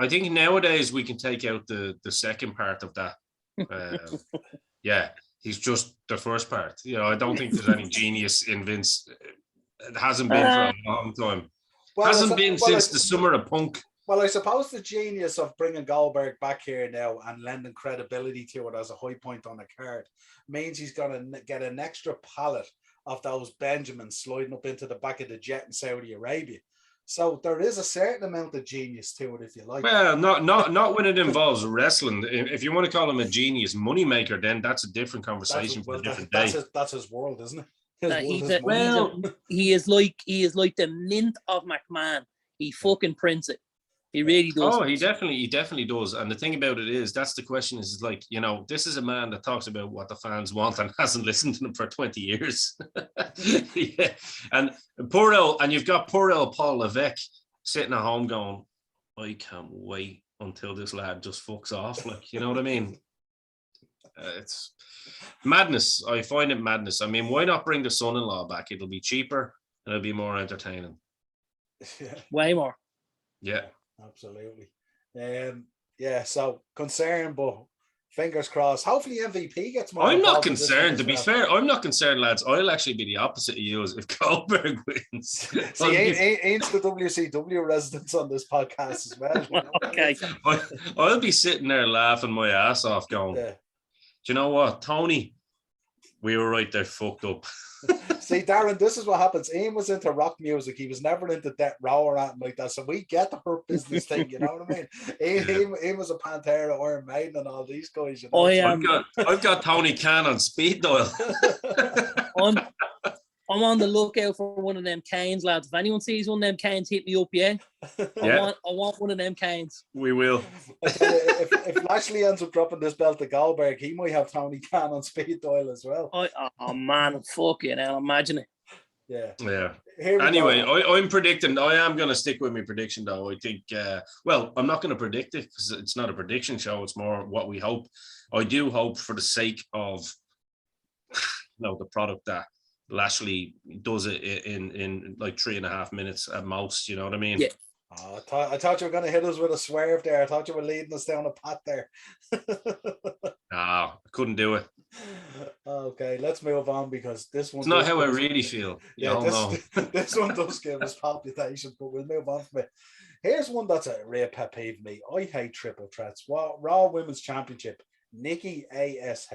think nowadays we can take out the second part of that. He's just the first part. I don't think there's any genius in Vince. It hasn't been for a long time. Hasn't been since the summer of Punk. Well, I suppose the genius of bringing Goldberg back here now and lending credibility to it as a high point on the card means he's going to get an extra palette of those Benjamins sliding up into the back of the jet in Saudi Arabia. So there is a certain amount of genius to it, if you like. Well, not when it involves wrestling. If you want to call him a genius moneymaker, then that's a different conversation for a different day. That's his world, isn't it? He is like the mint of McMahon. He fucking prints it. He really does. Oh, he definitely does. And the thing about it is, that's the question is like, you know, this is a man that talks about what the fans want and hasn't listened to them for 20 years. Yeah. And you've got poor old Paul Levesque sitting at home going, I can't wait until this lad just fucks off. Like, you know what I mean? It's madness. I find it madness. I mean, why not bring the son-in-law back? It'll be cheaper and it'll be more entertaining. Yeah. Way more. Yeah. Absolutely. So concerned, but fingers crossed. Hopefully MVP gets more. I'm not concerned, to be fair. I'm not concerned, lads. I'll actually be the opposite of you if Goldberg wins. See, ain't the WCW residents on this podcast as well. You know? Okay. I'll be sitting there laughing my ass off going, do you know what, Tony? We were right there, fucked up. See, Darren, this is what happens. Ian was into rock music. He was never into Death Row or anything like that. So we get the Hurt Business thing, you know what I mean? Ian was a Pantera, Iron Maiden, and all these guys. You know? I've got Tony Khan on speed dial. I'm on the lookout for one of them canes, lads. If anyone sees one of them canes, hit me up, yeah? I want one of them canes. We will. If Lashley ends up dropping this belt to Goldberg, he might have Tony Khan on speed dial as well. Oh man, fuck you now. Imagine it. Yeah. Anyway, I'm predicting. I am going to stick with my prediction, though. I think. I'm not going to predict it because it's not a prediction show. It's more what we hope. I do hope, for the sake of the product, that Lashley does it in like 3.5 minutes at most. You know what I mean? Yeah. Oh, I thought you were going to hit us with a swerve there. I thought you were leading us down a path there. I couldn't do it. Okay, let's move on because this one. It's not how I really feel. This one does give us palpitations, but we'll move on from it. Here's one that's a real pet peeve of me. I hate triple threats. Raw Women's Championship: Nikki ASH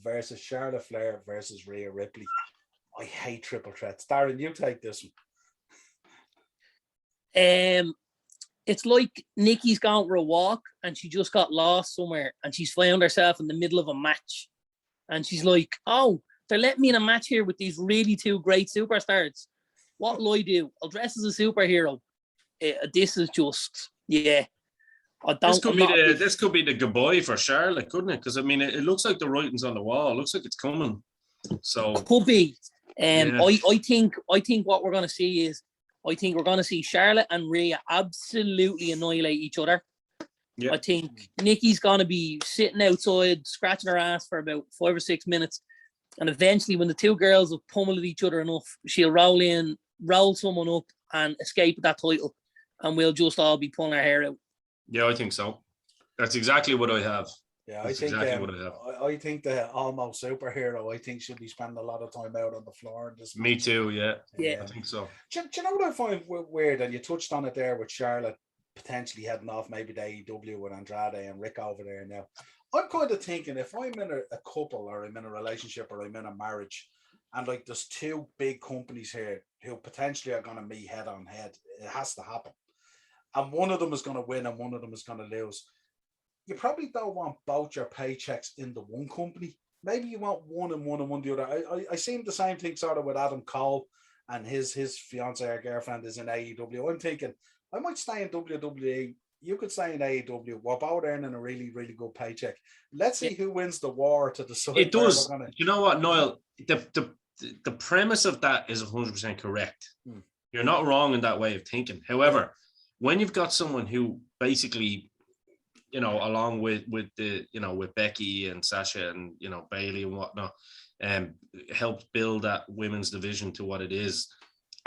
versus Charlotte Flair versus Rhea Ripley. I hate triple threats. Darren, you take this one. It's like Nikki's gone for a walk and she just got lost somewhere and she's found herself in the middle of a match. And she's like, oh, they're letting me in a match here with these really two great superstars. What will I do? I'll dress as a superhero. This is just, This could be the goodbye for Charlotte, couldn't it? Because I mean, it looks like the writing's on the wall. It looks like it's coming. So could be. I think what we're going to see is, I think we're going to see Charlotte and Rhea absolutely annihilate each other. Yeah. I think Nikki's going to be sitting outside, scratching her ass for about 5 or 6 minutes. And eventually, when the two girls have pummeled each other enough, she'll roll someone up and escape that title. And we'll just all be pulling our hair out. Yeah, I think so. That's exactly what I have. Yeah, I think I think the almost superhero, I think, should be spending a lot of time out on the floor. And just Me too, yeah. I think so. Do you know what I find weird? And you touched on it there with Charlotte potentially heading off maybe the AEW with Andrade and Rick over there now. I'm kind of thinking if I'm in a couple or I'm in a relationship or I'm in a marriage and like there's two big companies here who potentially are going to meet head on head, it has to happen. And one of them is going to win and one of them is going to lose. You probably don't want both your paychecks in the one company. Maybe you want one and one the other. I seen the same thing sort of with Adam Cole and his fiance or girlfriend is in AEW. I'm thinking I might stay in WWE. You could stay in AEW. We're both earning a really, really good paycheck. Let's see who wins the war to decide. It does. You know what, Niall? The premise of that is 100% correct. You're not wrong in that way of thinking. However, when you've got someone who basically, along with Becky and Sasha and, Bailey and whatnot, helped build that women's division to what it is.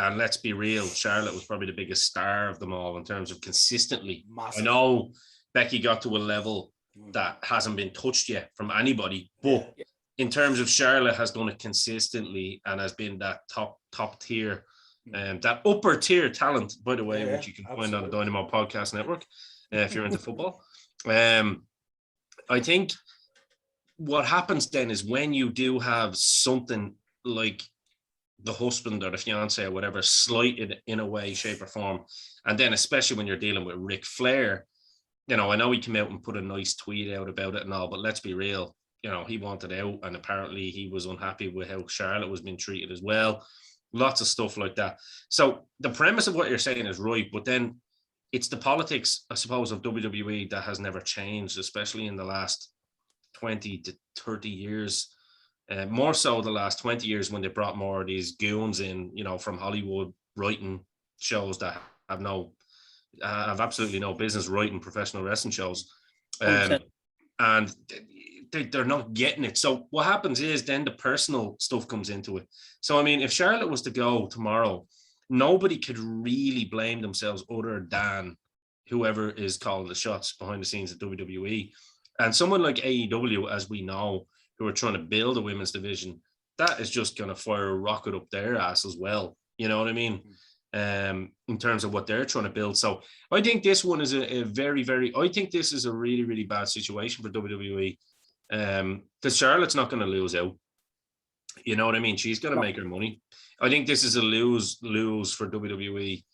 And let's be real, Charlotte was probably the biggest star of them all in terms of consistently. Massive. I know Becky got to a level that hasn't been touched yet from anybody, but in terms of Charlotte has done it consistently and has been that top tier, that upper tier talent, by the way, which you can find on the Dynamo Podcast Network if you're into football. I think what happens then is when you do have something like the husband or the fiance or whatever slighted in a way, shape, or form. And then especially when you're dealing with Ric Flair, you know, I know he came out and put a nice tweet out about it and all, but let's be real, you know, he wanted out, and apparently he was unhappy with how Charlotte was being treated as well. Lots of stuff like that. So the premise of what you're saying is right, but then it's the politics, I suppose, of WWE that has never changed, especially in the last 20 to 30 years. More so the last 20 years when they brought more of these goons in, you know, from Hollywood, writing shows that have absolutely no business writing professional wrestling shows. And they're not getting it. So what happens is then the personal stuff comes into it. So, I mean, if Charlotte was to go tomorrow, nobody could really blame themselves other than whoever is calling the shots behind the scenes at WWE. And someone like AEW, as we know, who are trying to build a women's division, that is just going to fire a rocket up their ass as well. You know what I mean? In terms of what they're trying to build. So I think this one is a very, very, I think this is a really, really bad situation for WWE. Because Charlotte's not going to lose out. You know what I mean? She's going to make her money. I think this is a lose for WWE,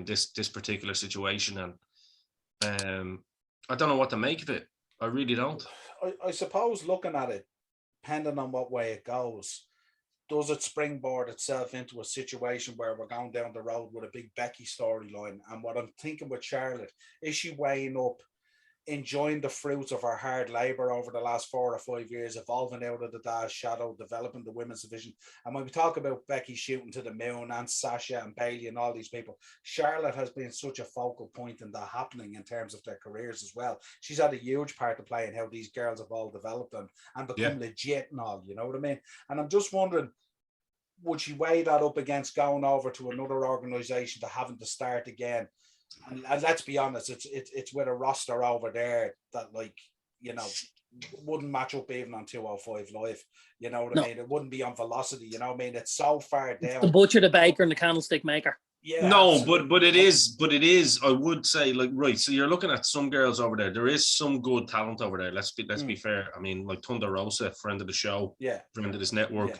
this particular situation. And I don't know what to make of it. I really don't. I suppose looking at it, depending on what way it goes, does it springboard itself into a situation where we're going down the road with a big Becky storyline? And what I'm thinking with Charlotte, is she weighing up enjoying the fruits of her hard labor over the last 4 or 5 years, evolving out of the Dash shadow, developing the women's division? And when we talk about Becky shooting to the moon and Sasha and Bailey and all these people, Charlotte has been such a focal point in that happening in terms of their careers as well. She's had a huge part to play in how these girls have all developed and become legit and all, you know what I mean? And I'm just wondering, would she weigh that up against going over to another organization to having to start again? And let's be honest, it's with a roster over there that, like, you know, wouldn't match up even on 205 Live. You know what I mean? It wouldn't be on Velocity. You know what I mean? It's so far down. The butcher, the baker, and the candlestick maker. Yeah. No, but it is. I would say, like, right. So you're looking at some girls over there. There is some good talent over there. Let's be fair. I mean, like Thunder Rosa, friend of the show, friend of this network,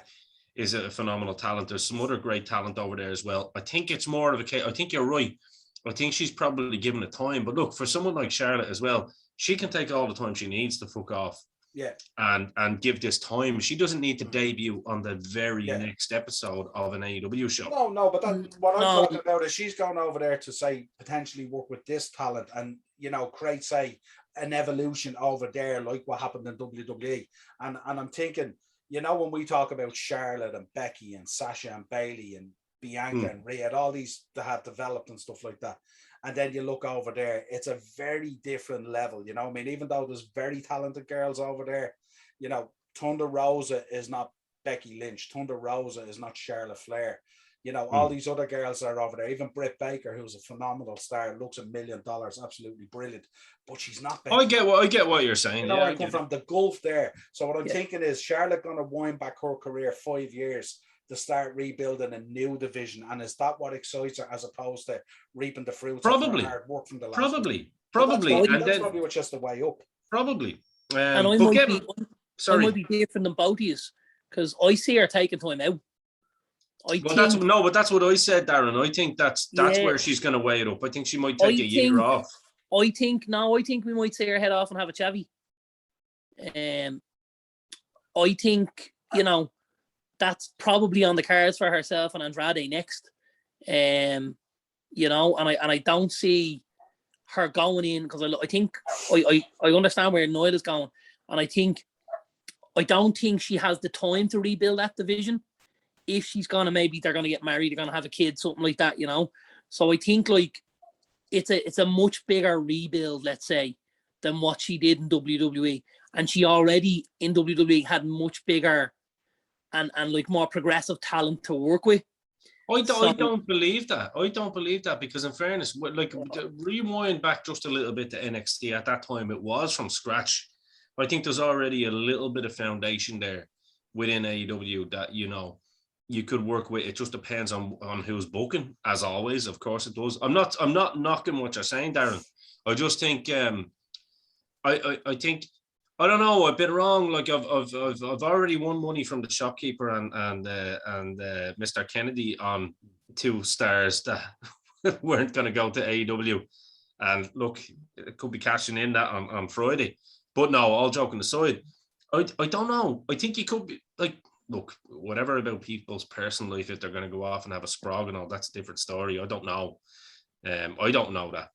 is a phenomenal talent. There's some other great talent over there as well. I think it's more of a case. I think you're right. I think she's probably given it time. But look, for someone like Charlotte as well, she can take all the time she needs to fuck off. Yeah. And give this time. She doesn't need to debut on the very next episode of an AEW show. No, but what I'm talking about is she's going over there to, say, potentially work with this talent and, you know, create, say, an evolution over there like what happened in WWE. And I'm thinking, you know, when we talk about Charlotte and Becky and Sasha and Bailey and Bianca and Rhea, all these that have developed and stuff like that, and then you look over there, it's a very different level, you know. I mean, even though there's very talented girls over there, you know, Thunder Rosa is not Becky Lynch, Thunder Rosa is not Charlotte Flair, you know. All these other girls that are over there, even Britt Baker, who's a phenomenal star, looks $1 million, absolutely brilliant, but she's not Becky. I get what you're saying. You know, I come from the gulf there. So what I'm thinking is Charlotte going to wind back her career 5 years to start rebuilding a new division, and is that what excites her as opposed to reaping the fruits of her hard work from the last probably that's probably what's just the way up. Probably. And I might be different than both of you, because I see her taking time out. But that's what I said, Darren. I think that's where she's going to weigh it up. I think she might take a year off. I think we might see her head off and have a chavvy. I think, you know, that's probably on the cards for herself and Andrade next. You know, and I don't see her going in, because I think I understand where Niall is going, and I don't think she has the time to rebuild that division. If she's gonna, maybe they're gonna get married, they're gonna have a kid, something like that, you know. So I think, like, it's a much bigger rebuild, let's say, than what she did in WWE, and she already in WWE had much bigger and like more progressive talent to work with. I don't believe that. I don't believe that, because in fairness, like, rewind back just a little bit to NXT at that time, it was from scratch. I think there's already a little bit of foundation there within AEW that, you know, you could work with. It just depends on who's booking, as always. Of course it does. I'm not knocking what you're saying, Darren. I just think I think I don't know. I've been wrong. Like I've already won money from the shopkeeper and Mr. Kennedy on 2 stars that weren't going to go to AEW. And look, it could be cashing in that on Friday. But no, all joking aside, I don't know. I think you could be like, look, whatever about people's personal life, if they're going to go off and have a sprog and all, that's a different story. I don't know. I don't know that.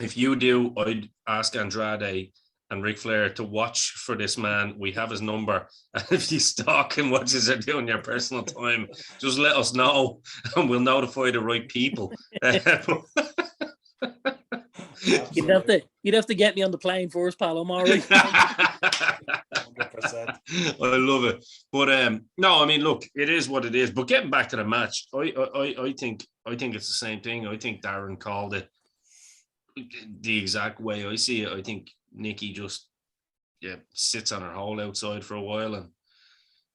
If you do, I'd ask Andrade and Ric Flair to watch for this man. We have his number. And if you stalk him, what is it doing in your personal time, just let us know and we'll notify the right people. You'd have to get me on the plane first, pal. I'm all right. 100%. I love it. But no, I mean, look, it is what it is. But getting back to the match, I think it's the same thing. I think Darren called it the exact way I see it. I think Nikki just sits on her hole outside for a while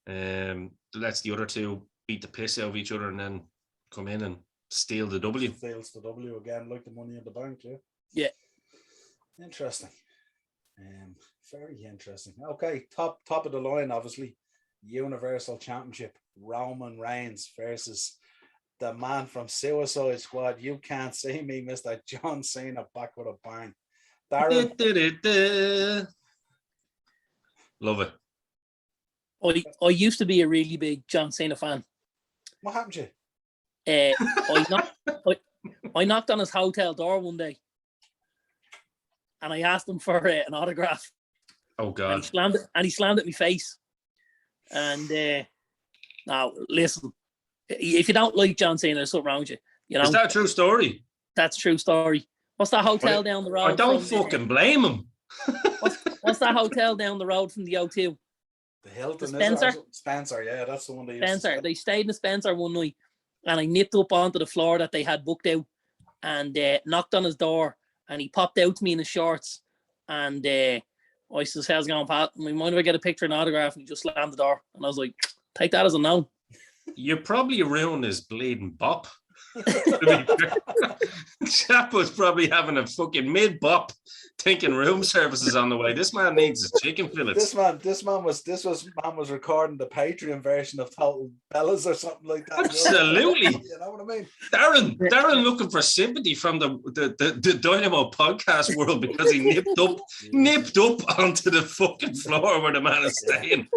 and lets the other two beat the piss out of each other and then come in and steal the W. Steals the W again, like the Money in the Bank, yeah. Yeah. Interesting. Very interesting. Okay, top of the line, obviously. Universal Championship, Roman Reigns versus the man from Suicide Squad. You can't see me, Mr. John Cena, back with a bang. Darren. Love it. I used to be a really big John Cena fan. What happened to you? I knocked on his hotel door one day and I asked him for an autograph. Oh God! And he slammed it in my face. And now listen, if you don't like John Cena, there's something wrong with you. You know, is that a true story? That's a true story. What's that hotel down the road? I don't fucking blame him. What's that hotel down the road from the O2? The Hilton. Spencer. Spencer, yeah, that's the one they Spencer. They stayed in the Spencer one night, and I nipped up onto the floor that they had booked out, and knocked on his door, and he popped out to me in his shorts, and I says, "How's it going, Pat? We mind if I get a picture and autograph?" And he just slammed the door, and I was like, "Take that as a no." You probably ruined his bleeding bop. Chap was probably having a fucking mid-bop, thinking room services on the way. This man needs his chicken fillets. This man was recording the Patreon version of Total Bellas or something like that. Absolutely. You know what I mean? Darren looking for sympathy from the Dynamo podcast world because he nipped up onto the fucking floor where the man is staying.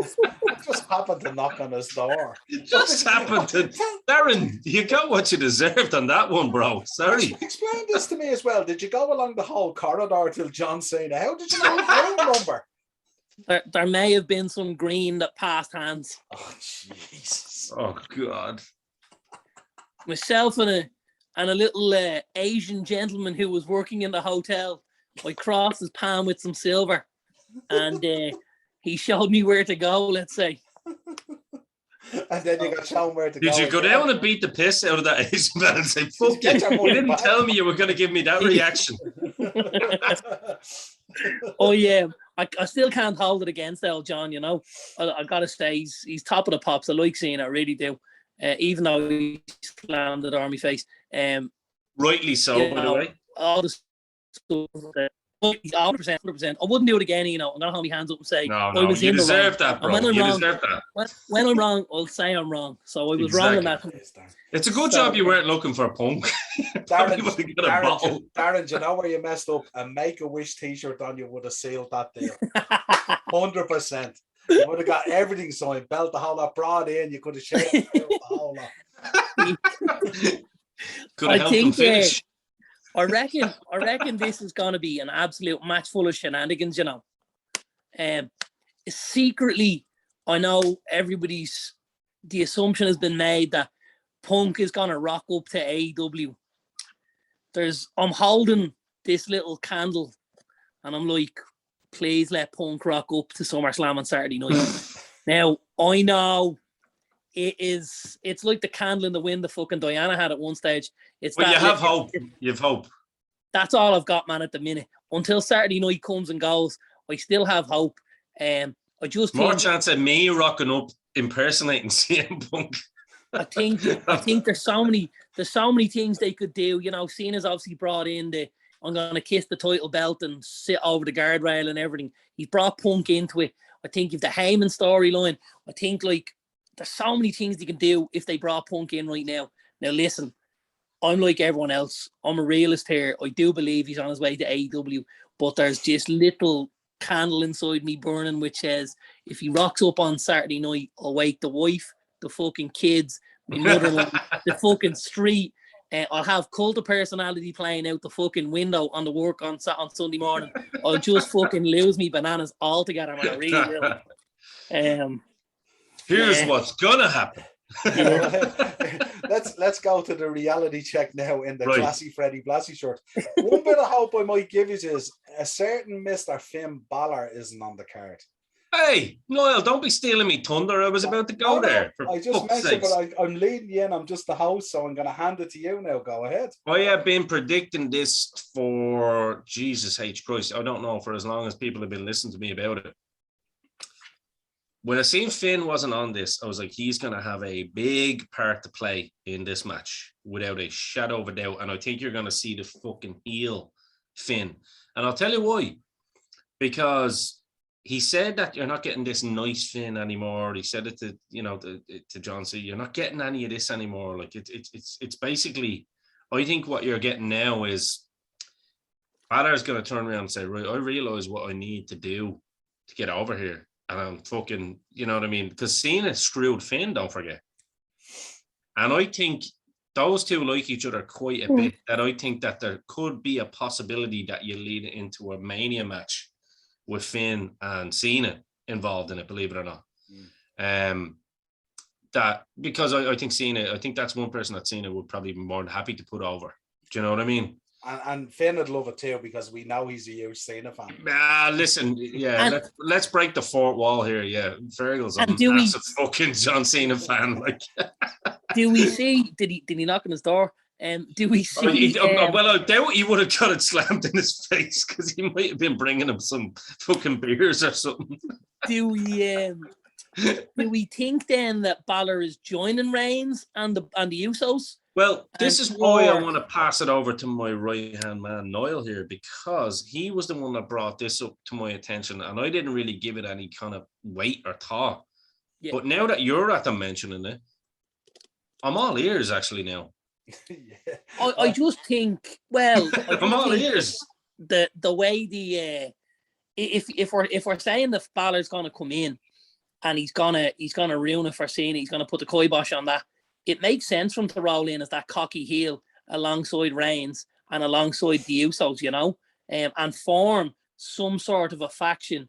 Just happened to knock on his door. Just happened to. Darren, you got what you deserved on that one, bro. Sorry. Explain this to me as well. Did you go along the whole corridor till John Cena? How did you know his room number? There may have been some green that passed hands. Oh, Jesus. Oh, God. Myself and a little Asian gentleman who was working in the hotel, I crossed his palm with some silver, and he showed me where to go, let's say. And then you got shown where to go. Did you go down and beat the piss out of that Asian man and say, fuck you? You didn't tell me you were going to give me that reaction. Oh, yeah. I still can't hold it against old John, you know. I got to say, he's top of the pops. I like seeing it, I really do. Even though he slammed the door on my face. Rightly so, by the way. All the stuff 100%. I wouldn't do it again, you know. I'm going to hold my hands up and say, no, you deserve that, bro. You deserve that. When I'm wrong, I'll say I'm wrong. So I was wrong on that. It's a good job you weren't looking for a Punk. Darren, do you know where you messed up? A Make-A-Wish t-shirt on you would have sealed that deal. 100%. You would have got everything signed. Belt the whole lot, brought in. You could have shared the whole lot. Could have helped them finish. I reckon this is going to be an absolute match full of shenanigans, you know. Secretly, I know the assumption has been made that Punk is going to rock up to AEW. I'm holding this little candle and I'm like, please let Punk rock up to SummerSlam on Saturday night. Now, I know it's like the candle in the wind that fucking Diana had at one stage. Well, you have hope. You have hope. That's all I've got, man, at the minute. Until Saturday night comes and goes, I still have hope. I just more chance of me rocking up impersonating CM Punk. I think there's so many things they could do. You know, Cena's obviously brought in I'm going to kiss the title belt and sit over the guardrail and everything. He's brought Punk into it. I think if the Heyman storyline, I think like there's so many things they can do if they brought Punk in right now. Now listen, I'm like everyone else. I'm a realist here. I do believe he's on his way to AEW, but there's this little candle inside me burning which says if he rocks up on Saturday night, I'll wake the wife, the fucking kids, my mother-in-law, the fucking street. I'll have Cult of Personality playing out the fucking window on the work on Sunday morning. I'll just fucking lose me bananas altogether, man. I really will. Here's what's gonna happen. let's go to the reality check now in the classy Freddie Blassie shirt. One bit of hope I might give you is a certain Mr. Finn Balor isn't on the card. Hey, Niall, don't be stealing me thunder. I was about to go there. I just mentioned, but I'm leading you in. I'm just the host, so I'm going to hand it to you now. Go ahead. I have been predicting this for Jesus H. Christ. I don't know, for as long as people have been listening to me about it. When I seen Finn wasn't on this, I was like, he's going to have a big part to play in this match without a shadow of a doubt. And I think you're going to see the fucking heel Finn. And I'll tell you why. Because he said that you're not getting this nice Finn anymore. He said it to, to John C. You're not getting any of this anymore. Like it's basically, I think what you're getting now is Balor's going to turn around and say, right, I realize what I need to do to get over here. And I'm fucking, you know what I mean? Because Cena screwed Finn, don't forget. And I think those two like each other quite a bit. And I think that there could be a possibility that you lead into a Mania match with Finn and Cena involved in it, believe it or not. That because I think Cena, I think that's one person that Cena would probably be more than happy to put over. Do you know what I mean? And Finn would love it too because we know he's a huge Cena fan. Listen, let's break the fourth wall here. Yeah, Fergal's a massive fucking John Cena fan. Like, do we see? Did he knock on his door? Do we see? Well, I doubt he would have got it slammed in his face because he might have been bringing him some fucking beers or something. Do we think then that Balor is joining Reigns and the Usos? Well, this is why I want to pass it over to my right-hand man, Niall, here, because he was the one that brought this up to my attention, and I didn't really give it any kind of weight or thought. Yeah. But now that you're at them mentioning it, I'm all ears, actually, now. Yeah. I just think, well... I'm all ears. The way if we're saying that Balor's going to come in and he's gonna ruin it for Cena, he's going to put the kibosh on that, it makes sense for him to roll in as that cocky heel alongside Reigns and alongside the Usos, and form some sort of a faction.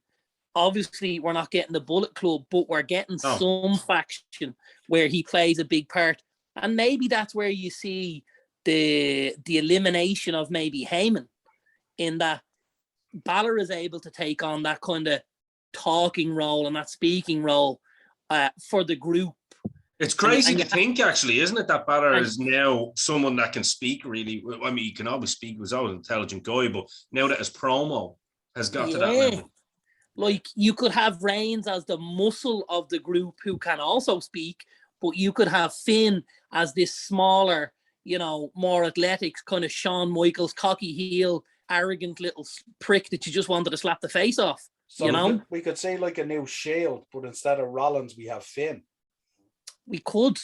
Obviously, we're not getting the Bullet Club, but we're getting some faction where he plays a big part. And maybe that's where you see the elimination of maybe Heyman, in that Balor is able to take on that kind of talking role and that speaking role for the group. It's crazy to think, actually, isn't it, that Balor is now someone that can speak really. I mean, he can always speak, he was always an intelligent guy, but now that his promo has got to that level. Like, you could have Reigns as the muscle of the group who can also speak, but you could have Finn as this smaller, more athletic, kind of Shawn Michaels, cocky heel, arrogant little prick that you just wanted to slap the face off, So we could say like a new Shield, but instead of Rollins, we have Finn. We could,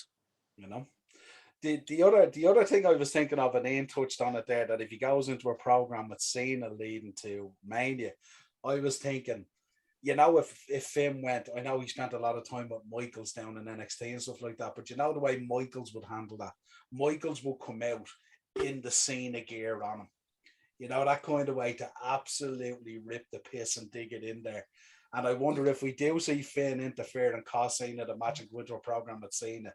The other thing I was thinking of, and Ian touched on it there, that if he goes into a program with Cena leading to Mania, I was thinking, if Finn went, I know he spent a lot of time with Michaels down in NXT and stuff like that, but the way Michaels would handle that, Michaels would come out in the Cena gear on him, that kind of way to absolutely rip the piss and dig it in there. And I wonder if we do see Finn interfere and cost Cena the match and go into a program with Cena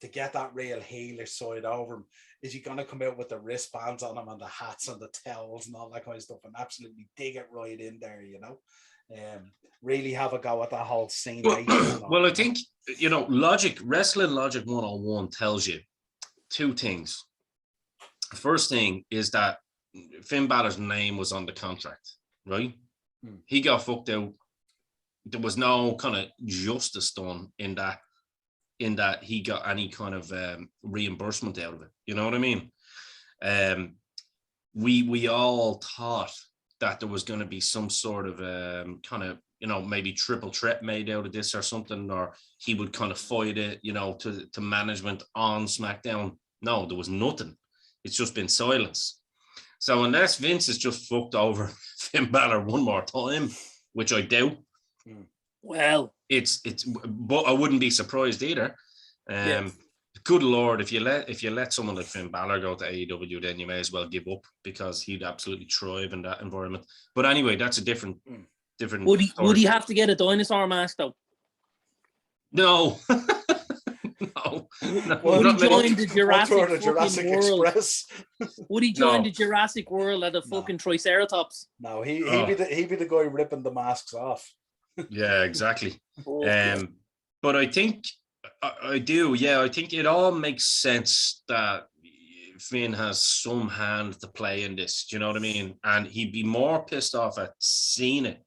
to get that real heelish side over him, is he going to come out with the wristbands on him and the hats and the towels and all that kind of stuff and absolutely dig it right in there, really have a go at that whole scene. Well, I think, wrestling logic 101 tells you two things. The first thing is that Finn Balor's name was on the contract, right? He got fucked out. There was no kind of justice done in that he got any kind of reimbursement out of it. You know what I mean? we all thought that there was going to be some sort of kind of, maybe triple threat made out of this or something, or he would kind of fight it, to management on SmackDown. No, there was nothing. It's just been silence. So unless Vince has just fucked over Finn Balor one more time, which I doubt. Well, but I wouldn't be surprised either. Good Lord, if you let someone like Finn Balor go to AEW, then you may as well give up, because he'd absolutely thrive in that environment. But anyway, that's a different. Would he have to get a dinosaur mask though? No. No. Would he join the Jurassic world? Express? Would he join the Jurassic world at a fucking Triceratops? No, he'd be the guy ripping the masks off. Yeah, exactly. But I think I do. Yeah, I think it all makes sense that Finn has some hand to play in this. Do you know what I mean? And he'd be more pissed off at Cena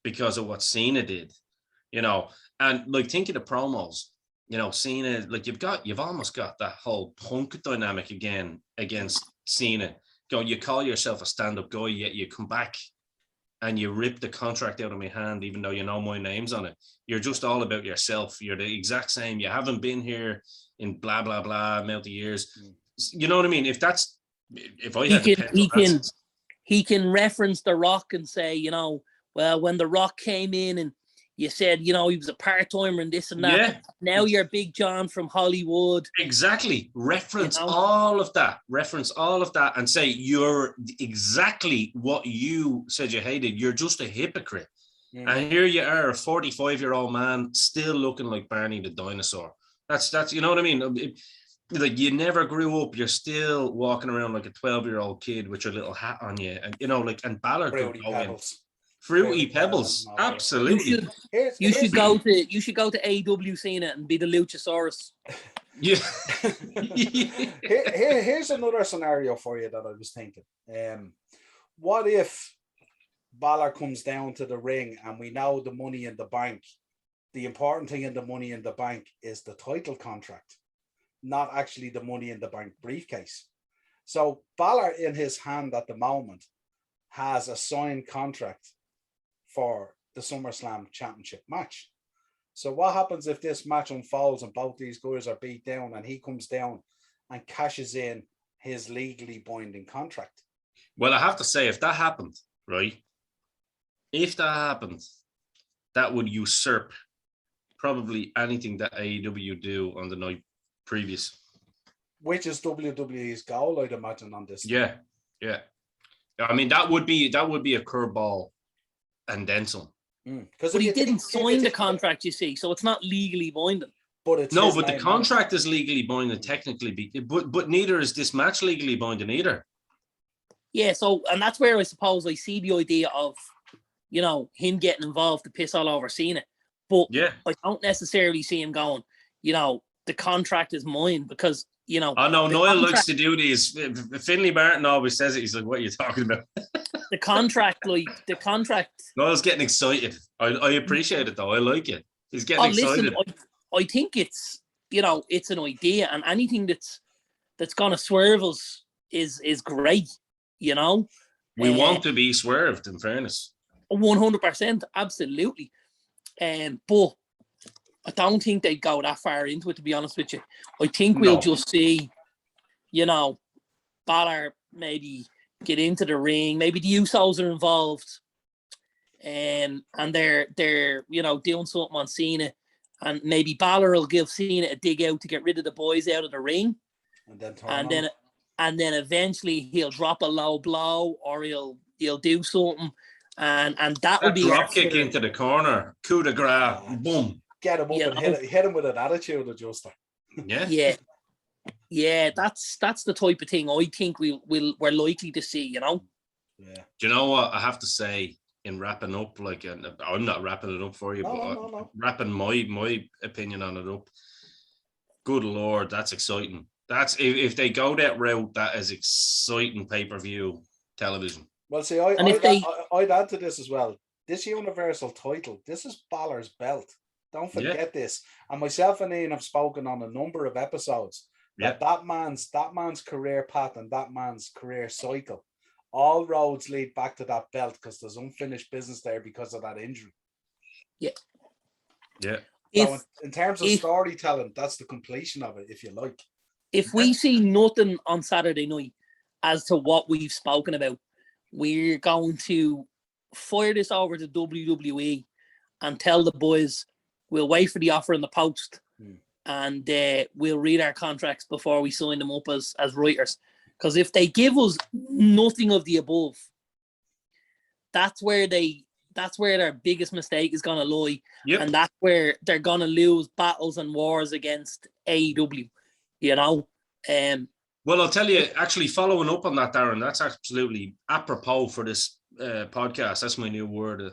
because of what Cena did. And like, think of the promos. Cena, like, you've almost got that whole Punk dynamic again against Cena. You call yourself a stand-up guy, yet you come back and you rip the contract out of my hand, even though you know my name's on it. You're just all about yourself. You're the exact same. You haven't been here in blah, blah, blah amount of years. You know what I mean? If I had he can reference The Rock and say, well, when The Rock came in and you said, he was a part-timer and this and that. Yeah. Now you're Big John from Hollywood. Exactly. Reference all of that. And say you're exactly what you said you hated. You're just a hypocrite. Yeah. And here you are, a 45-year-old man still looking like Barney the dinosaur. That's you know what I mean? Like, you never grew up. You're still walking around like a 12-year-old kid with your little hat on you. And, and Balor could go in. Fruity Pebbles, absolutely. You should go to AEW Cena and be the Luchasaurus. Yeah. Here's another scenario for you that I was thinking. What if Balor comes down to the ring and we know the Money in the Bank? The important thing in the Money in the Bank is the title contract, not actually the Money in the Bank briefcase. So Balor in his hand at the moment has a signed contract for the SummerSlam championship match. So what happens if this match unfolds and both these guys are beat down and he comes down and cashes in his legally binding contract? Well, I have to say, if that happened, right? If that happened, that would usurp probably anything that AEW do on the night previous. Which is WWE's goal, I'd imagine, on this. Yeah. I mean, that would be a curveball. And then some. But he didn't sign the contract, you see, so it's not legally binding. But the contract is legally binding technically, but neither is this match legally binding either. Yeah, so, and that's where I suppose I see the idea of, him getting involved to piss all over Cena. But I don't necessarily see him going, the contract is mine, because, I know Niall likes to do these. Finley Martin always says it. He's like, what are you talking about? The contract. Niall's getting excited. I appreciate it, though. I like it. He's getting excited. Listen, I think it's, it's an idea, and anything that's going to swerve us is great, We want to be swerved, in fairness. 100%, absolutely. But I don't think they'd go that far into it, to be honest with you. I think we'll just see, Balor maybe get into the ring. Maybe the Usos are involved, and they're doing something on Cena, and maybe Balor will give Cena a dig out to get rid of the boys out of the ring, and then eventually he'll drop a low blow, or he'll do something, and that will be drop kick into the corner, coup de grace, boom. Get him up and hit him with an attitude adjuster. Yeah, that's the type of thing I think we're likely to see, Yeah. Do you know what I have to say in wrapping up? Like, I'm not wrapping it up for you, wrapping my opinion on it up. Good Lord, that's exciting. That's if they go that route, that is exciting pay-per-view television. Well, see, I'd add to this as well. This Universal title, this is Balor's belt. Don't forget this. And myself and Ian have spoken on a number of episodes that man's career path and that man's career cycle all roads lead back to that belt because there's unfinished business there because of that injury. Yeah. So in terms of storytelling, that's the completion of it, if you like. If we see nothing on Saturday night as to what we've spoken about, we're going to fire this over to WWE and tell the boys we'll wait for the offer in the post and we'll read our contracts before we sign them up as writers. Because if they give us nothing of the above, that's where their biggest mistake is going to lie. Yep. And that's where they're going to lose battles and wars against AEW, you know? Well, I'll tell you, actually following up on that, Darren, that's absolutely apropos for this podcast. That's my new word.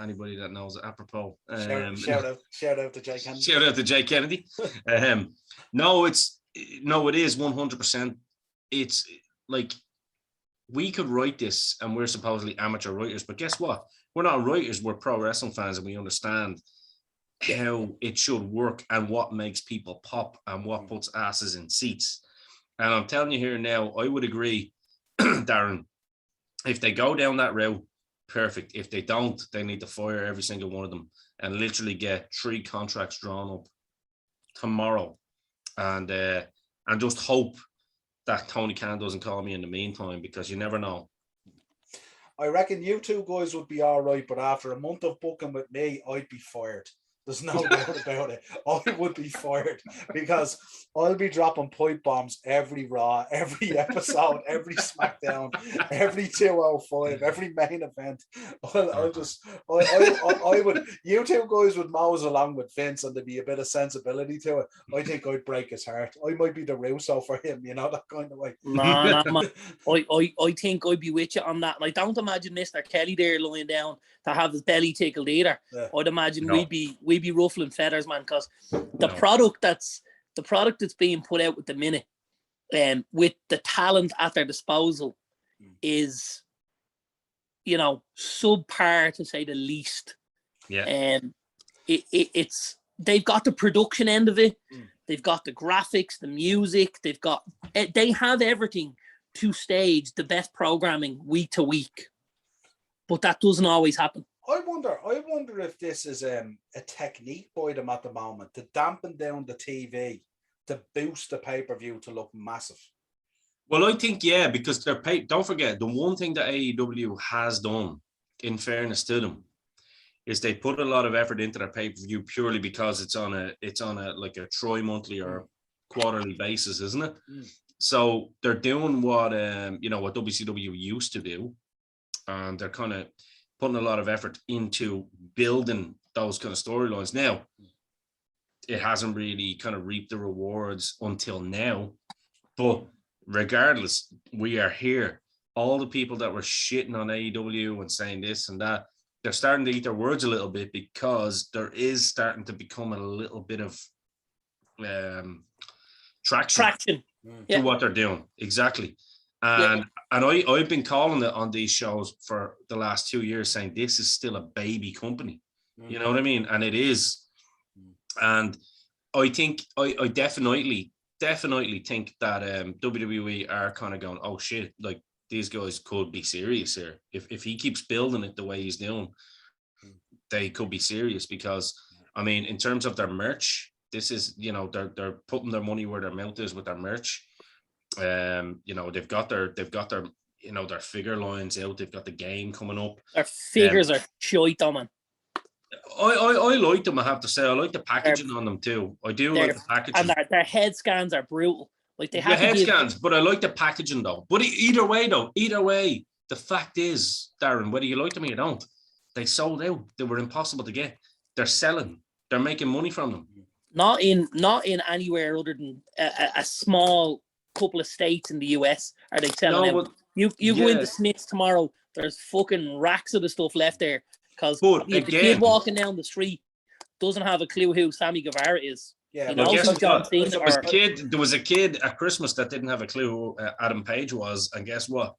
Anybody that knows it, apropos. Shout out to Jay Kennedy. Shout out to Jay Kennedy. No, it is 100%. It's like we could write this, and we're supposedly amateur writers, but guess what? We're not writers. We're pro wrestling fans, and we understand how it should work and what makes people pop and what puts asses in seats. And I'm telling you here now, I would agree, Darren, if they go down that route, perfect. If they don't, they need to fire every single one of them and literally get 3 contracts drawn up tomorrow, and just hope that Tony Khan doesn't call me in the meantime, because you never know. I reckon you two guys would be all right, but after a month of booking with me, I'd be fired. There's no doubt about it. I would be fired because I'll be dropping pipe bombs every Raw, every episode, every SmackDown, every 205, every main event. I would, you two guys would mose along with Vince and there'd be a bit of sensibility to it. I think I'd break his heart. I might be the Russo for him, you know, that kind of way. Nah, man. I think I'd be with you on that. Like, don't imagine Mr. Kelly there lying down to have his belly tickled either. Yeah. I'd imagine we'd be ruffling feathers, man, because the product that's being put out at the minute, with the talent at their disposal, is, you know, subpar to say the least. Yeah. It's they've got the production end of it, they've got the graphics, the music, they have everything to stage the best programming week to week. But that doesn't always happen. I wonder if this is a technique by them at the moment to dampen down the TV to boost the pay-per-view to look massive. Well, I think, yeah, because don't forget, the one thing that AEW has done, in fairness to them, is they put a lot of effort into their pay-per-view purely because it's on a like a tri-monthly or quarterly basis, isn't it? So they're doing what what WCW used to do. And they're kind of putting a lot of effort into building those kind of storylines. Now, it hasn't really kind of reaped the rewards until now. But regardless, we are here. All the people that were shitting on AEW and saying this and that, they're starting to eat their words a little bit, because there is starting to become a little bit of traction to what they're doing. Exactly. And I've been calling it on these shows for the last 2 years, saying this is still a baby company. You know what I mean? And it is. And I think I definitely think that WWE are kind of going, oh shit, like these guys could be serious here. If he keeps building it the way he's doing, they could be serious, because I mean, in terms of their merch, this is, you know, they're putting their money where their mouth is with their merch. You know, they've got their you know, their figure lines out. They've got the game coming up. Their figures are shite, man. I like them, I have to say. I like the packaging on them too. I do like the packaging. And their head scans are brutal. Like, they have head scans, but I like the packaging though. But either way, the fact is, Darren, whether you like them or you don't, they sold out. They were impossible to get. They're selling. They're making money from them. Not in anywhere other than a small couple of states in the US are they selling out. You go into Smith's tomorrow, there's fucking racks of the stuff left there, because the kid walking down the street doesn't have a clue who Sammy Guevara is. Yeah, you know, there was a kid at Christmas that didn't have a clue who Adam Page was, and guess what?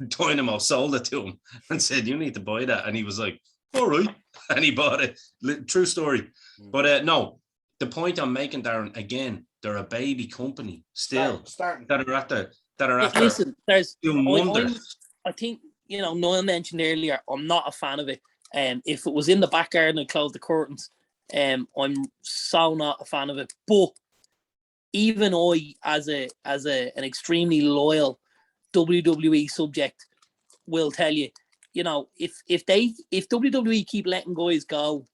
Dynamo sold it to him and said, you need to buy that, and he was like, all right, and he bought it. True story. But no, the point I'm making, Darren, again, they're a baby company still, starting. that are at Listen, doing wonders. I think, Niall mentioned earlier, I'm not a fan of it. If it was in the back garden and closed the curtains, I'm so not a fan of it. But even I, as an extremely loyal WWE subject, will tell you, if WWE keep letting guys go,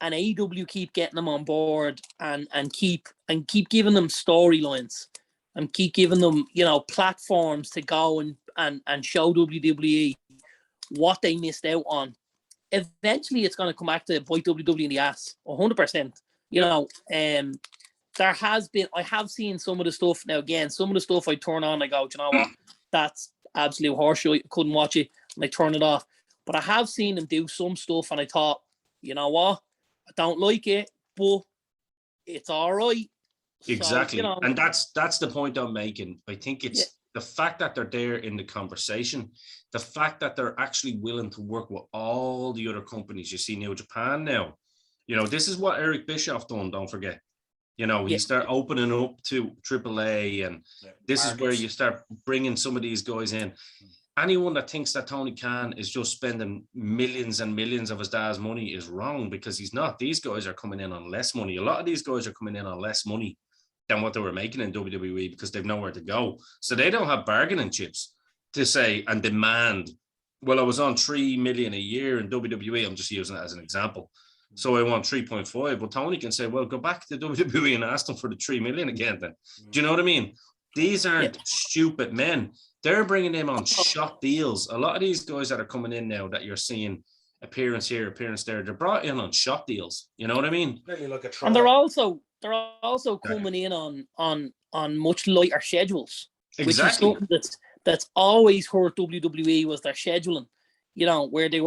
and AEW keep getting them on board, and keep giving them storylines, and keep giving them platforms to go and show WWE what they missed out on, eventually it's going to come back to bite WWE in the ass, 100%. I have seen some of the stuff. Now, again, some of the stuff I turn on, I go, do you know what? That's absolute horseshit. I couldn't watch it, and I turn it off. But I have seen them do some stuff, and I thought, you know what? I don't like it, but it's all right. Exactly. So, and that's the point I'm making. I think it's the fact that they're there in the conversation, the fact that they're actually willing to work with all the other companies. You see New Japan now. This is what Eric Bischoff done, don't forget. You start opening up to AAA, and this is where you start bringing some of these guys in. Anyone that thinks that Tony Khan is just spending millions and millions of his dad's money is wrong, because he's not. These guys are coming in on less money. A lot of these guys are coming in on less money than what they were making in WWE, because they've nowhere to go. So they don't have bargaining chips to say and demand, well, I was on $3 million a year in WWE. I'm just using it as an example. So I want 3.5. Well, Tony can say, well, go back to WWE and ask them for the 3 million again then. Do you know what I mean? These aren't stupid men. They're bringing them on shot deals. A lot of these guys that are coming in now that you're seeing appearance here, appearance there, they're brought in on shot deals. You know what I mean? And they're also coming in on much lighter schedules. Exactly. Which is something that's always hurt WWE, was their scheduling. Where they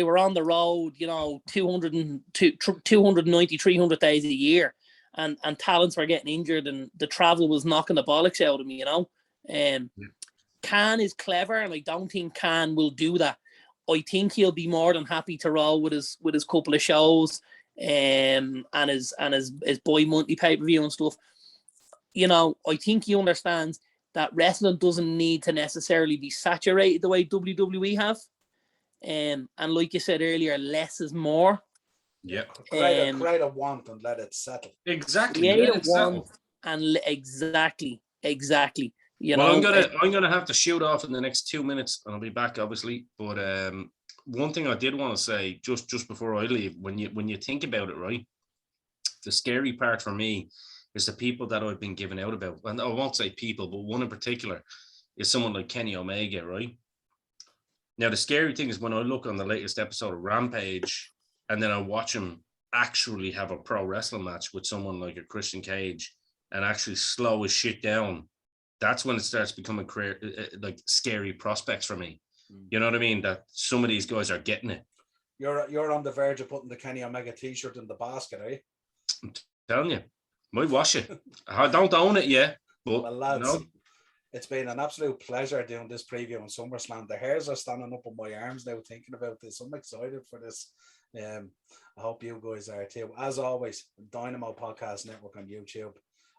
were on the road, 290, 300 days a year, and talents were getting injured, and the travel was knocking the bollocks out of me, Khan is clever, and I don't think Khan will do that. I think he'll be more than happy to roll with his couple of shows, and his bi-monthly pay-per-view and stuff. I think he understands that wrestling doesn't need to necessarily be saturated the way WWE have. And like you said earlier, less is more. Yeah. Create a want and let it settle. Exactly. Create a want and exactly. Well, I'm gonna have to shoot off in the next 2 minutes, and I'll be back, obviously. But one thing I did want to say just before I leave, when you think about it, right, the scary part for me is the people that I've been giving out about. And I won't say people, but one in particular is someone like Kenny Omega, right? Now, the scary thing is when I look on the latest episode of Rampage, and then I watch him actually have a pro wrestling match with someone like a Christian Cage and actually slow his shit down, that's when it starts becoming like scary prospects for me. You know what I mean? That some of these guys are getting it. You're on the verge of putting the Kenny Omega t-shirt in the basket, are you? I'm telling you, might wash it. I don't own it yet, but well, lads, it's been an absolute pleasure doing this preview on SummerSlam. The hairs are standing up on my arms now thinking about this. I'm excited for this. I hope you guys are too. As always, Dynamo Podcast Network on YouTube.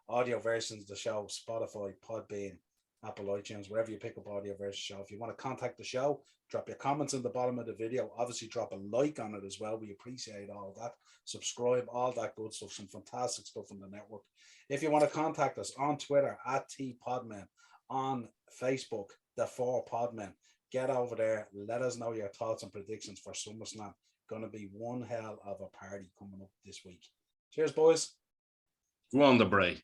Audio versions of the show, Spotify, Podbean, Apple iTunes, wherever you pick up audio versions of the show. If you want to contact the show, drop your comments in the bottom of the video. Obviously, drop a like on it as well. We appreciate all that. Subscribe, all that good stuff. Some fantastic stuff on the network. If you want to contact us on Twitter, @TPodmen, on Facebook, the 4Podmen. Get over there. Let us know your thoughts and predictions for SummerSlam. Going to be one hell of a party coming up this week. Cheers, boys. Go on the break.